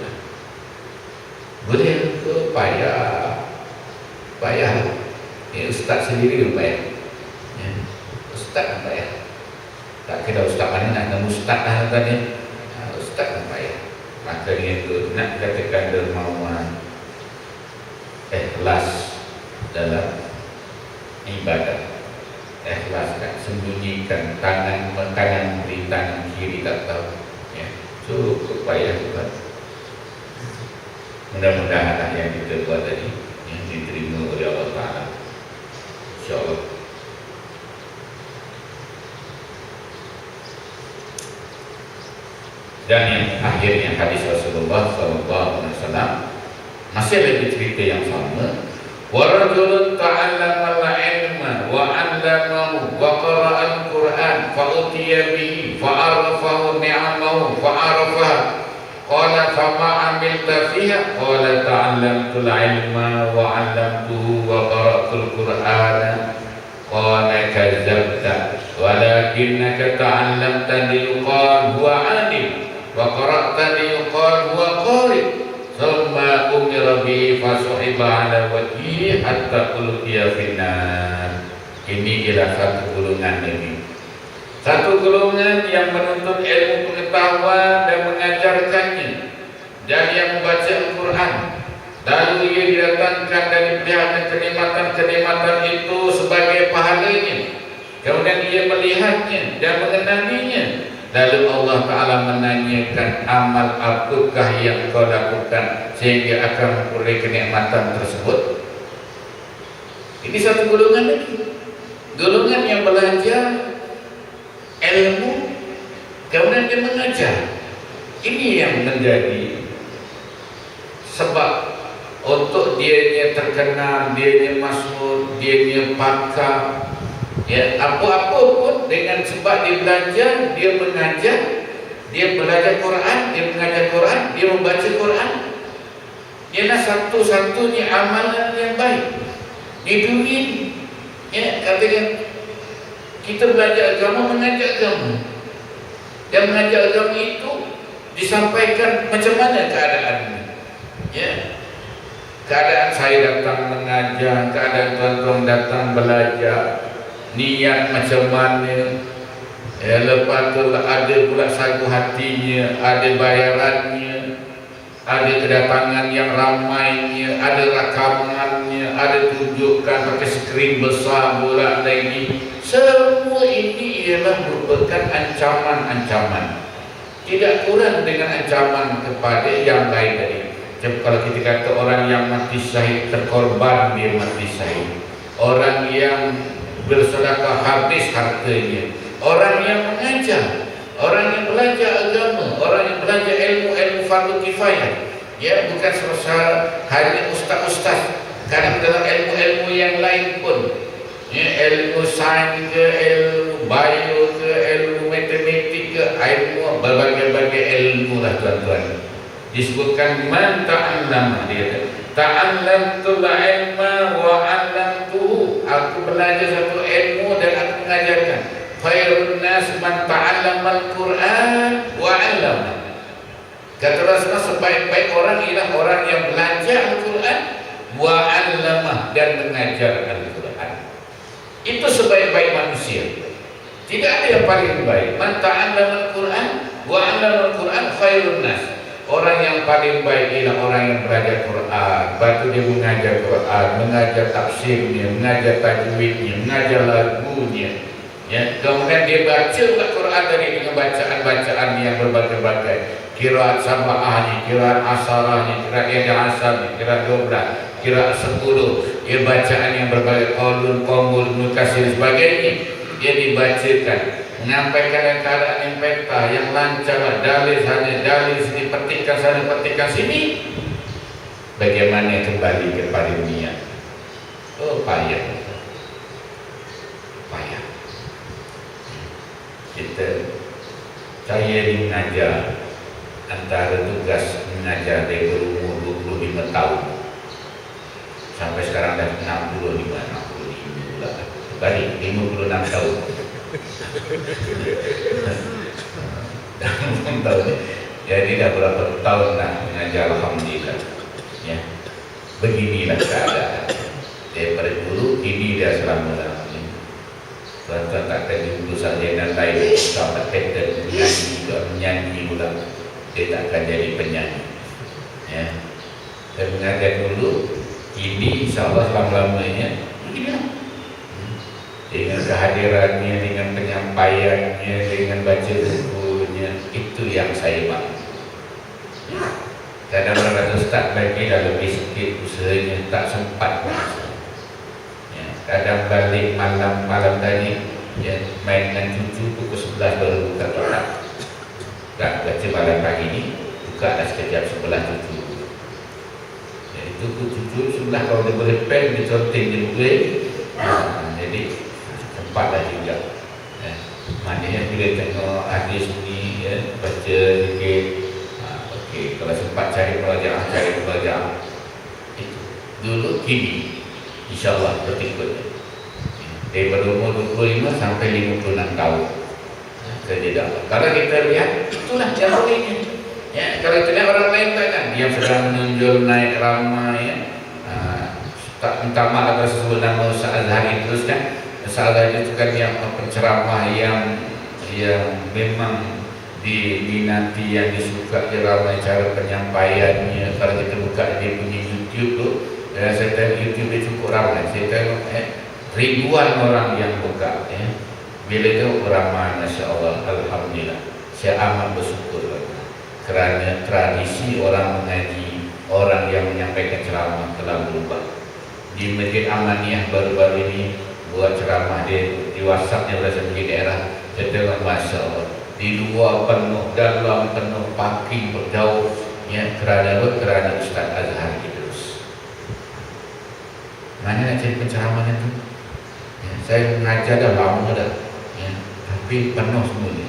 Speaker 1: Boleh ke payah. Ya, ustaz sendiri payah. Ya, ustaz payah. Tak kira ustaz mana nak ustaz lah tadi. Ustaz payah. Maka dia itu nak katakan dermawan, ikhlas dalam ibadah. ikhlaskan, sembunyikan tangan kanan beri, tangan kiri tak tahu. Ya, cukup payah buat. Mudah-mudahan yang kita buat tadi yang diterima oleh Allah Taala. InsyaAllah. Dan yang akhirnya hadis Rasulullah SAW masih ada cerita yang sama. Warajulun ta'allama al-ilma wa 'allamahu wa qara'a al-Qur'an fa utiya bihi fa 'arafahu ni'amahu fa 'arafaha qala fama 'amilta fiha qala ta'allamtu al-ilma wa 'allamtuhu wa qara'tu al-Qur'ana qala kadzabta walakinnaka ta'allamta liyuqal huwa 'alim wa qara'ta liyuqal huwa qari thumma umira bihi fasuhiba ala wajhihi hatta ulqiya finnar. Ini ialah satu golongan ini, satu golongan yang menuntut ilmu pengetahuan dan mengajarkannya, dan yang membaca Al-Quran, lalu ia didatangkan dan diperlihatkan kenikmatan-kenikmatan itu sebagai pahalanya, kemudian ia melihatnya dan mengenalinya. Lalu Allah Ta'ala menanyakan, amal apakah yang kau lakukan sehingga akan memperoleh kenikmatan tersebut? Ini satu golongan lagi, golongan yang belajar ilmu kemudian dia mengajar. Ini yang menjadi sebab untuk dianya terkenal, dianya masyhur, dianya pakar. Ya, apa-apa pun dengan sebab dia belajar, dia mengajar, dia belajar Quran, dia mengajar Quran, dia membaca Quran. Ialah satu-satunya amalan yang baik di dunia. Ya, katanya kita belajar agama, mengajar agama. Dan mengajar agama itu disampaikan macam mana keadaannya. Ya. Keadaan saya datang mengajar, keadaan tuan-tuan datang belajar. Niat macam mana, ya, lepas tu ada pula sagu hatinya, ada bayarannya, ada kedatangan yang ramainya, ada rakamannya, ada tunjukkan pakai skrin besar pula lagi. Semua ini ialah merupakan ancaman-ancaman, tidak kurang dengan ancaman kepada yang lain tadi. Kalau kita kata orang yang mati syahid, terkorban dia mati syahid, orang yang bersedekah habis hartanya, orang yang mengajar, orang yang belajar agama, orang yang belajar ilmu fardu kifayah. Ya, bukan selesai hanya ustaz-ustaz. Kadang dalam ilmu-ilmu yang lain pun, ya, ilmu sains ke, ilmu bio ke, ilmu matematik ke, ilmu berbagai-bagai ilmu lah tuan-tuan. Disebutkan man ta'allama, dia ta'allamtul ilma wa 'allamtuhu. Aku belajar satu ilmu dan aku mengajarkan. Khairun nas man ta'allama al-Quran wa 'allama. Kata Rasulullah, sebaik-baik orang ialah orang yang belajar Al-Quran wa 'allama, dan mengajar Al-Quran. Itu sebaik-baik manusia. Tidak ada yang paling baik. Man ta'allama al-Quran wa 'allama al-Quran khairun nas. Orang yang paling baik ialah orang yang belajar Quran, lepas dia mengajar Quran, mengajar tafsirnya, mengajar tajwidnya, mengajar lagunya. Ya, kemudian dia baca Quran dari dengan bacaan-bacaan yang berbagai-bagai. Qiraat sab'ahnya, qiraat asarahnya, qiraat yang asarnya, qiraat 12, qiraat 10. Ya, bacaan yang berbagai, qaulun, qamul, nukasir, sebagainya. Dia dibacakan, menyampaikan keadaan yang peta, yang lancar, dalil sana, dalil sini, petikkan sana, petikkan sini. Bagaimana kembali kepada niat? Oh, payah. Payah. Saya mengajar, antara tugas mengajar dari berumur 25 tahun sampai sekarang dah 65 pula. Balik 56 tahun. Jadi dah berapa tahun dah mengajar, alhamdulillah. Ya. Beginilah keadaan. Daripada dulu ini dia selama-lamanya. Tuan-tuan takkan dulu saja dan lain sampai pattern menyanyi pula. Dia takkan jadi penyanyi. Ya. Dan mengajar dulu, ini insyaAllah selama-lamanya beginilah. dengan kehadirannya, dengan penyampaiannya, dengan baca bukunya, itu yang saya mahu. Kadang-kadang Ustaz lagi dah lebih sikit usahanya, tak sempat. Kadang balik malam tadi, main dengan cucu pukul 11 baru buka kitab. Tak baca malam pagi ni, buka dah sekejap sebelah cucu. Jadi cucu sebelah kalau dia boleh pen, dia conteng dia buku. Jadi sempatlah juga. Maknanya bila tengok hadis ni, baca sikit. Okey, kalau sempat cari pelajaran. Dulu kini, insyaAllah berikutnya. Daripada umur 25 sampai 56 tahun. Kerja dakwah. Kalau kita lihat, itulah jalurnya. Kalau kita lihat orang lain kan, dia sedang menunjuk naik ramai. Tak minta maaf atas sebut nama Ustaz Azhari terus kan. Ustaz Azhari itu kan yang penceramah yang memang diminati, yang disuka ramai cara penyampaiannya. Kalau kita buka dia punya YouTube tu, saya tengok YouTube dia cukup ramai. Saya tengok ribuan orang yang buka. Bila itu ramai, Masya Allah, Alhamdulillah. Saya amat bersyukur kerana tradisi orang mengaji, orang yang menyampaikan ceramah telah berubah. Di Masjid Amaniyah baru-baru ini buat ceramah di WhatsApp-nya berasa pergi daerah. Saya tengok, Masya Allah, di luar penuh, dalam penuh, parking berjauh. Kerana Ustaz Azhar terus. Mana nak cari penceramahnya tu? Saya mengajar dah lama dah, tapi penuh semua ni.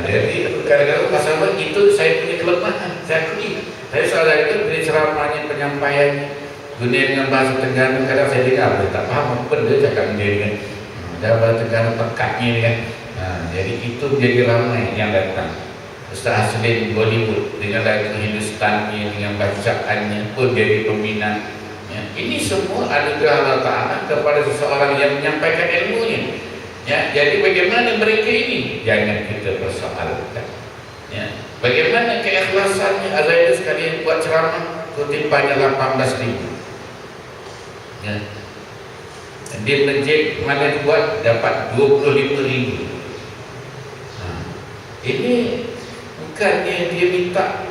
Speaker 1: Jadi kadang-kadang pasal itu saya punya kelemahan. Saya akui. Saya soal itu beri ceramahnya, penyampaiannya, guna dengan bahasa Tenggara. Kadang saya dengar, tak faham apa benda cakap dia dengan dalam bahasa Tenggara pekatnya kan. Jadi itu menjadi ramai yang datang. Ustaz Haslin Bollywood dengan lagu Hindustani, dengan bacaannya pun jadi peminat. Ini semua anugerah Allah Ta'ala kepada seseorang yang menyampaikan ilmunya. Jadi bagaimana mereka ini? Jangan kita persoalkan. Bagaimana keikhlasannya? Azhar sekalian buat ceramah, kutipannya 18,000. Dia masjid mana buat dapat 25,000. Ini bukannya dia minta.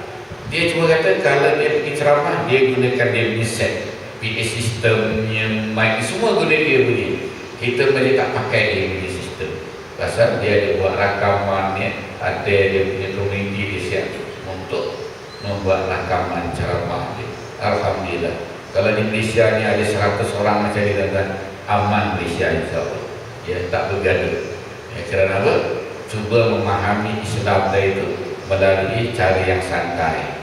Speaker 1: Dia cuma kata kalau dia pergi ceramah, dia gunakan dia punya set, PA sistemnya, mic, semua guna dia punya. Kita boleh tak pakai dia punya sistem. Pasal dia ada buat rakaman, ada dia punya community dia siap untuk membuat rakaman ceramah dia. Alhamdulillah. Kalau di Malaysia ni ada 100 orang macam ni, dan aman Malaysia insyaAllah. Tak bergaduh. Kerana apa? Cuba memahami Islam itu melalui cara yang santai.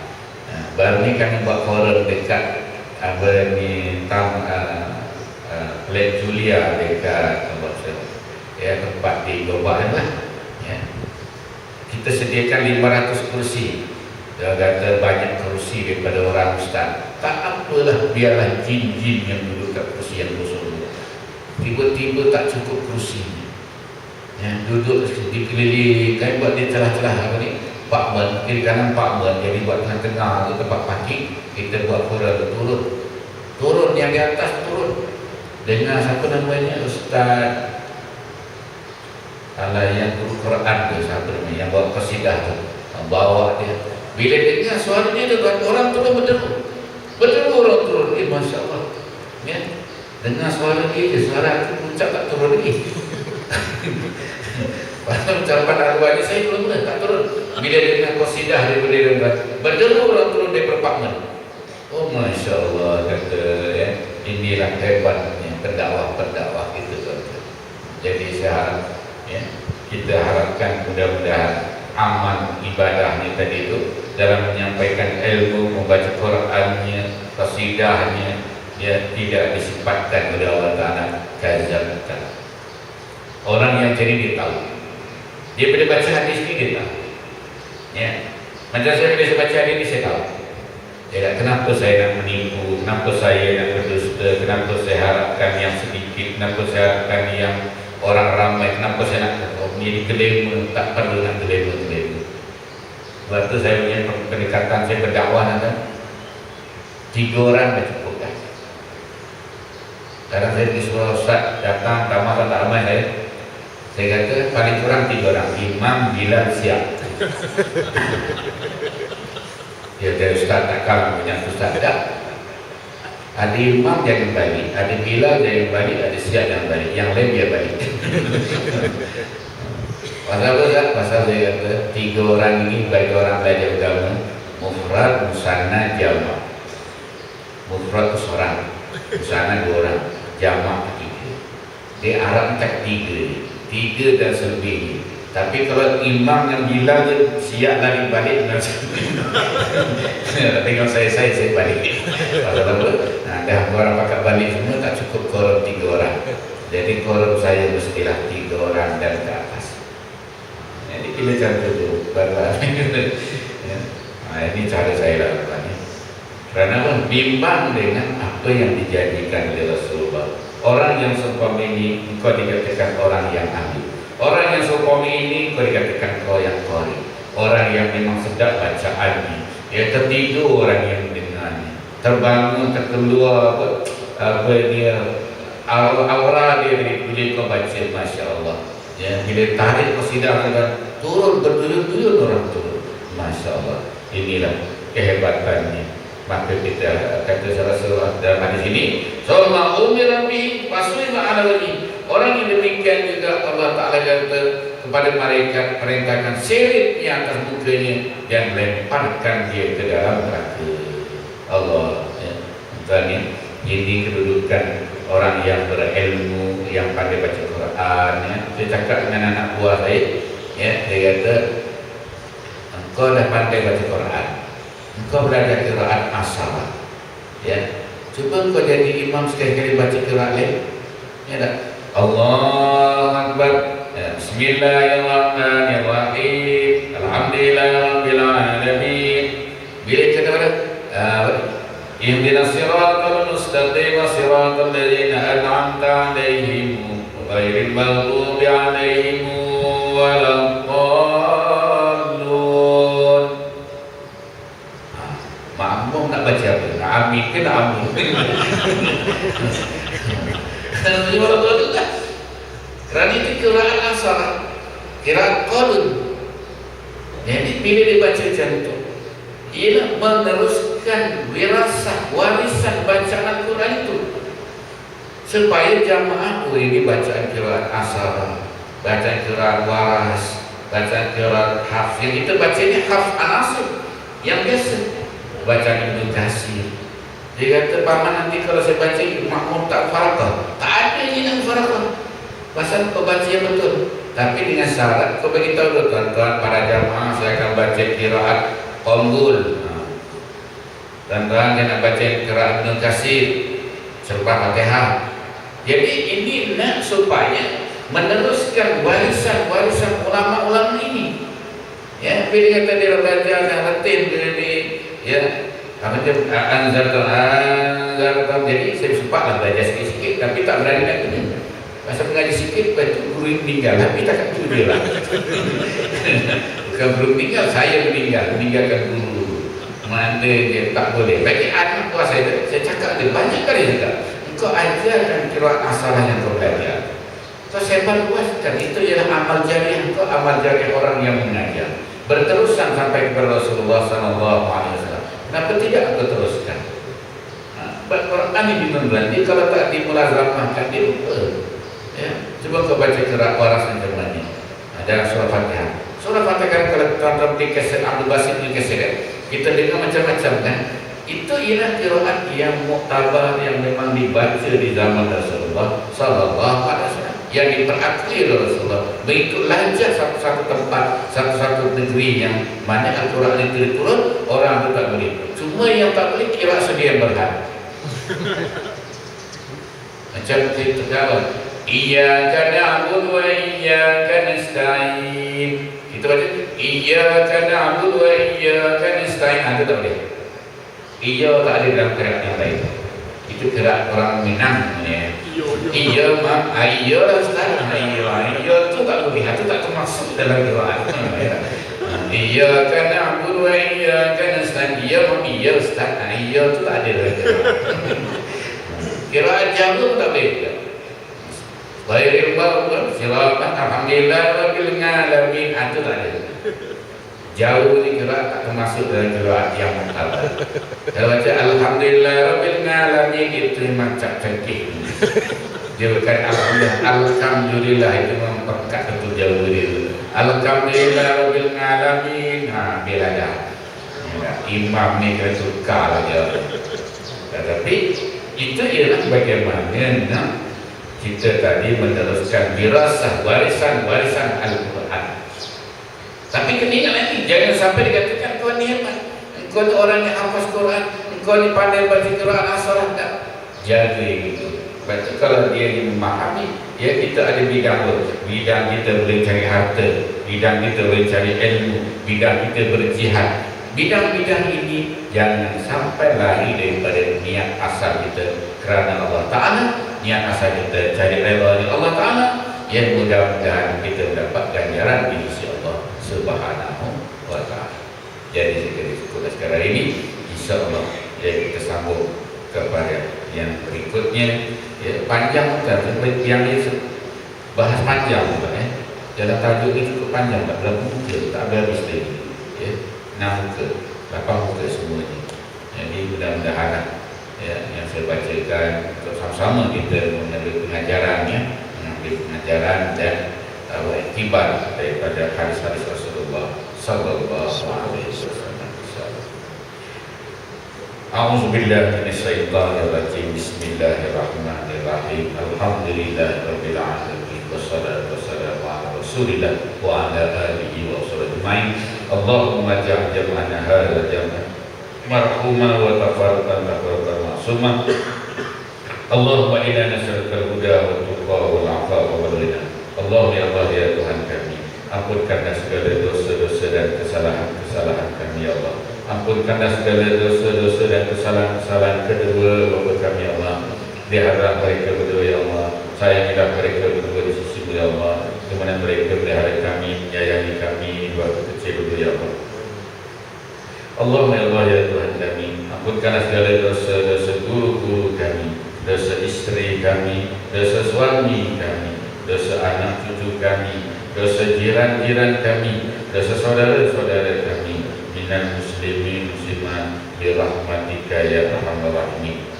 Speaker 1: Baru ni kami buat forum dekat Lake Julia dekat tempat di Gombak lah. Kita sediakan 500 kursi. Dia kata banyak kursi daripada orang ustaz. Tak apalah, biarlah jin-jin yang duduk kat kursi yang kosong. Tiba-tiba tak cukup kursi. Duduk dikeliling, kan buat dia celah-celah apa ni? Parkman, kiri kanan parkman, jadi buat tengah-tengah tu tempat parking. Kita buat forum, turun yang di atas turun. Dengan siapa namanya, Ustaz yang guru Quran tu, siapa namanya, yang bawa qasidah tu, bawa dia. Bila dengar suaranya tu, orang turun berderu orang turun. Masya Allah. Dengar suara dia, suara tu puncak tak turun lagi. Pasal ucapan arwah ni saya belum pernah tak turun. Bila dengar qasidah dia boleh dengar, berderu orang turun dari apartmen. Oh Masya Allah, kata inilah hebatnya pendakwah itu tuan-tuan. Jadi saya harap kita harapkan mudah-mudahan aman ibadahnya tadi itu dalam menyampaikan ilmu, membaca Qurannya, qasidahnya, tidak disifatkan oleh Allah Ta'ala kazabtan. Orang yang jadi dia tahu, dia boleh baca hadis ni dia tahu. Macam saya bila baca hadis ni saya tahu. Kenapa saya nak menipu, kenapa saya nak berdusta, kenapa saya harapkan yang sedikit, kenapa saya harapkan yang orang ramai, kenapa saya nak menjadi kelima, tak perlu nak kelima. Sebab tu saya punya pendekatan saya berdakwah, 3 orang dah cukup dah. Kadang saya disuruh Ustaz datang tamat tak ramai saya kata paling kurang 3 orang, Imam, Bilal, siap. Ya dari Ustaz tak kalah punya Ustaz tak. Ada Imam jangan balik, ada Bilal jangan balik, ada siap jangan balik, yang lain dia balik. Pasal apa tak? Pasal saya kata 3 orang ini bagi orang belajar agama, mufrad, musanna, jamak. Mufrad itu seorang, musanna 2 orang, jamak 3. Di Arab tak 3 dan selebih. Tapi kalau imam yang bilang siap lari balik, tengok saya balik. Pasal apa? Nah, dah orang pakai balik semua tak cukup korum 3 orang. Jadi korum saya mestilah 3 orang dan ke atas. Jadi pilih cara itu barulah. Nah, ini cara saya lakukan. Karena bimbang dengan apa yang dijadikan oleh Rasulullah. Orang yang seumpama ini engkau dikatakan orang yang ahli. Orang yang seumpama ini engkau dikatakan kau yang qari. Orang yang memang sedap bacaannya. Ya tertidur orang yang mendengarnya. Terbangun terkeluar apa dia aura dia dari kulit kau baca, masya Allah. Ya bila tarik qasidah dan turun berduyun-duyun orang turun. Masya Allah. Inilah kehebatannya. Maka kita kata Rasulullah dalam hadis ini, "Summa umira bihi fasuima ala wajhi." Orang yang demikian juga Allah Taala kata kepada mereka, perintahkan selitnya atas mukanya dan lemparkan dia ke dalam neraka. Allah ya. Ini kedudukan orang yang berilmu, yang pandai baca Quran ya. Saya cakap dengan anak buah saya ya, dia kata engkau dah pandai baca Quran, engkau belajar qiraat asal ya, cuba engkau jadi imam sekali-kali baca qiraat lain ya tak? Allahu Akbar ya. Bismillahirrahmanirrahim, alhamdulillahirabbil alamin. Bila kita pada ihdinas siratal mustaqim siratal ladzina an'amta 'alaihim ghairil maghdubi 'alaihim waladdallin. Makmum nak baca apa? Nak amin ke nak amin? Kerana itu qiraat asal, qiraat qadun. Jadi bila dibaca macam itu, ialah meneruskan warisan bacaan Al-Quran itu, supaya jamaah ini bacaan qiraat asal, bacaan qiraat waras, bacaan qiraat hafil itu bacanya hafz an-asr yang biasa. Bacaan Ibnu Katsir. Dia kata paman nanti kalau saya baca makmum tak farakah. Tak ada yang farakah. Pasal kau baca yang betul. Tapi dengan syarat kau beritahu dulu tuan-tuan para jamaah saya akan baca qiraat Qambul. Tuan-tuan saya nak baca qiraat Ibnu Katsir selepas Fatihah. Jadi ini nak supaya meneruskan warisan ulama-ulama ini. Ya, bila kata dia belajar dan latin dia ya, apa dia anzartum. Jadi saya sempatlah belajar sikit-sikit tapi tak berani nak guna. Pasal mengaji sikit lepas tu guru meninggal, tapi takkan tu dia lah. Bukan guru meninggal, saya meninggalkan guru. Mana dia tak boleh. Bagi anak buah saya cakap dia banyak kali juga. Engkau ajarkan qiraat asal yang kau belajar. Kau sebar luaskan, itu ialah amal jariah engkau, amal jariah orang yang mengajar. Berterusan sampai kepada Rasulullah SAW. Kenapa tidak aku teruskan? Quran ini memberani kalau tak dimulazamahkan dia lupa. Ya, coba kau baca qiraat waras macam mana? Dalam surah Fatihah. Surah Fatihah kalau tuan-tuan beli kaset Abdul Basit beli kaset, kita dengar macam-macam kan? Itu ialah qiraat yang muktabar yang memang dibaca di zaman Rasulullah SAW. Yang diperakui oleh Rasulullah, mengikut lancar satu-satu tempat, satu-satu negeri yang mana Al-Quran itu diturun, orang itu tak boleh. Cuma yang tak boleh kira sedia berhad. Macam kita katakan, Iyyaka na'budu wa iyyaka nasta'in. Kita baca, Iyyaka na'budu wa iyyaka nasta'in. Itu tak boleh. Iya tak ada dalam qiraat yang lain. Itu qiraat orang Minang ya. Iya mak, iya Ustaz, iya tu tak boleh, itu tak termasuk dalam qiraat. Iya kan na'budu wa iyyaka nasta'in. Iya mak, iya Ustaz, iya tu tak ada dalam qiraat. Qiraat jaga pun tak boleh juga. Ghairil maghdubi siratan alhamdulillah rabbil alamin, itu tak ada. Jauh ni kira tak termasuk dalam kira yang mengkata. Kalau baca alhamdulillah rabbil alamin itu memang cengkih. Dia bukan alhamdulillah itu memang pekat betul jauh dia. Alhamdulillah rabbil alamin. Bila dah. Imam ni kena suka lah dia. Tetapi itu ialah bagaimana kita tadi meneruskan wirasah, warisan Al-Quran. Tapi kena ingat lagi, jangan sampai dikatakan kau ni hebat, kau ni orang yang hafaz Quran, kau ni pandai baca Quran asal tak. Jaga itu. Baca kalau dia memahami, ya kita ada bidang kita boleh cari harta, bidang kita boleh cari ilmu, bidang kita berjihad. Bidang-bidang ini jangan sampai lari daripada niat asal kita kerana Allah Ta'ala, niat asal kita cari redha Allah Ta'ala, yang mudah-mudahan kita mendapat ganjaran di sisi Allah Subhanahu wa Ta'ala. Jadi sekali cukup sekarang ini, insya-Allah ya kita sambung kepada yang berikutnya. Ya, panjang kan, yang ini bahas panjang bukan dalam tajuk ini cukup panjang, tak berapa muka, tak habis lagi. Ya, 6 muka, 8 muka semuanya. Jadi mudah-mudahan ya, yang saya bacakan untuk sama-sama kita mengambil pengajaran dan iktibar daripada hadis-hadis Rasulullah sallallahu alaihi wasallam. A'udzu billahi minasyaitonir rajim. Bismillahirrahmanirrahim. Alhamdulillahirabbil alamin wassalatu wassalamu ala Rasulillah wa ala alihi wa sahbihi. Allahumma ja'al jam'ana hadza jam'an marhuma wa tafarraqan ma'suma. Allahumma inna nas'aluka al-huda wa tuqa wal 'afafa wal ghina. Allah ya Allah ya Tuhan kami, ampunkanlah segala dosa-dosa dan kesalahan-kesalahan kami ya Allah. Ampunkanlah segala dosa-dosa dan kesalahan-kesalahan kedua bapa kami ya Allah. Pelihara mereka berdua ya Allah. Sayangilah mereka berdua di sisi-Mu ya Allah. Di mana mereka pelihara kami, menyayangi kami waktu kecil dulu ya Allah. Allahumma ya Allah ya Tuhan kami, ampunkanlah segala dosa-dosa guru-guru kami, dosa istri kami, dosa suami kami, dosa anak cucu kami, dosa jiran-jiran kami, dosa saudara-saudara kami, minal muslimin muslimat birahmatika ya arhamar rahimin.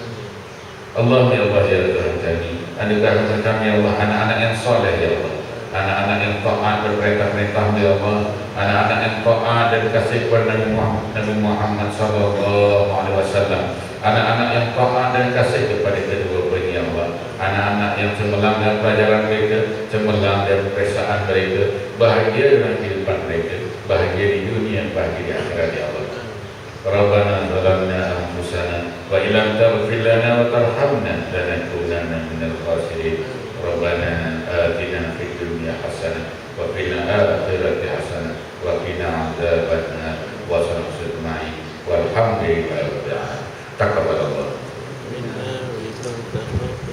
Speaker 1: Allahumma ya Allah ya Tuhan kami, anugerahkan kami ya Allah anak-anak yang soleh ya Allah, anak-anak yang taat berperintah-perintah ya Allah, anak-anak yang taat dan kasih kepada Nabi Muhammad sallallahu alaihi wasallam, anak-anak yang taat dan kasih kepada kedua bani ya Allah, anak-anak yang cemerlang dalam pelajaran mereka, cemerlang dalam perasaan mereka, bahagia dalam kehidupan mereka, bahagia di dunia, bahagia di akhirat ya Allah. Rabbana zalamna anfusana wa illam taghfir lana wa tarhamna lanakunanna minal khasirin. Rabbana atina fid dunya hasanah wa fil akhirati hasanah wa qina adzabannar wa sallallahu alaihi wa sallam. Walhamdulillahi rabbil alamin. Taqabbal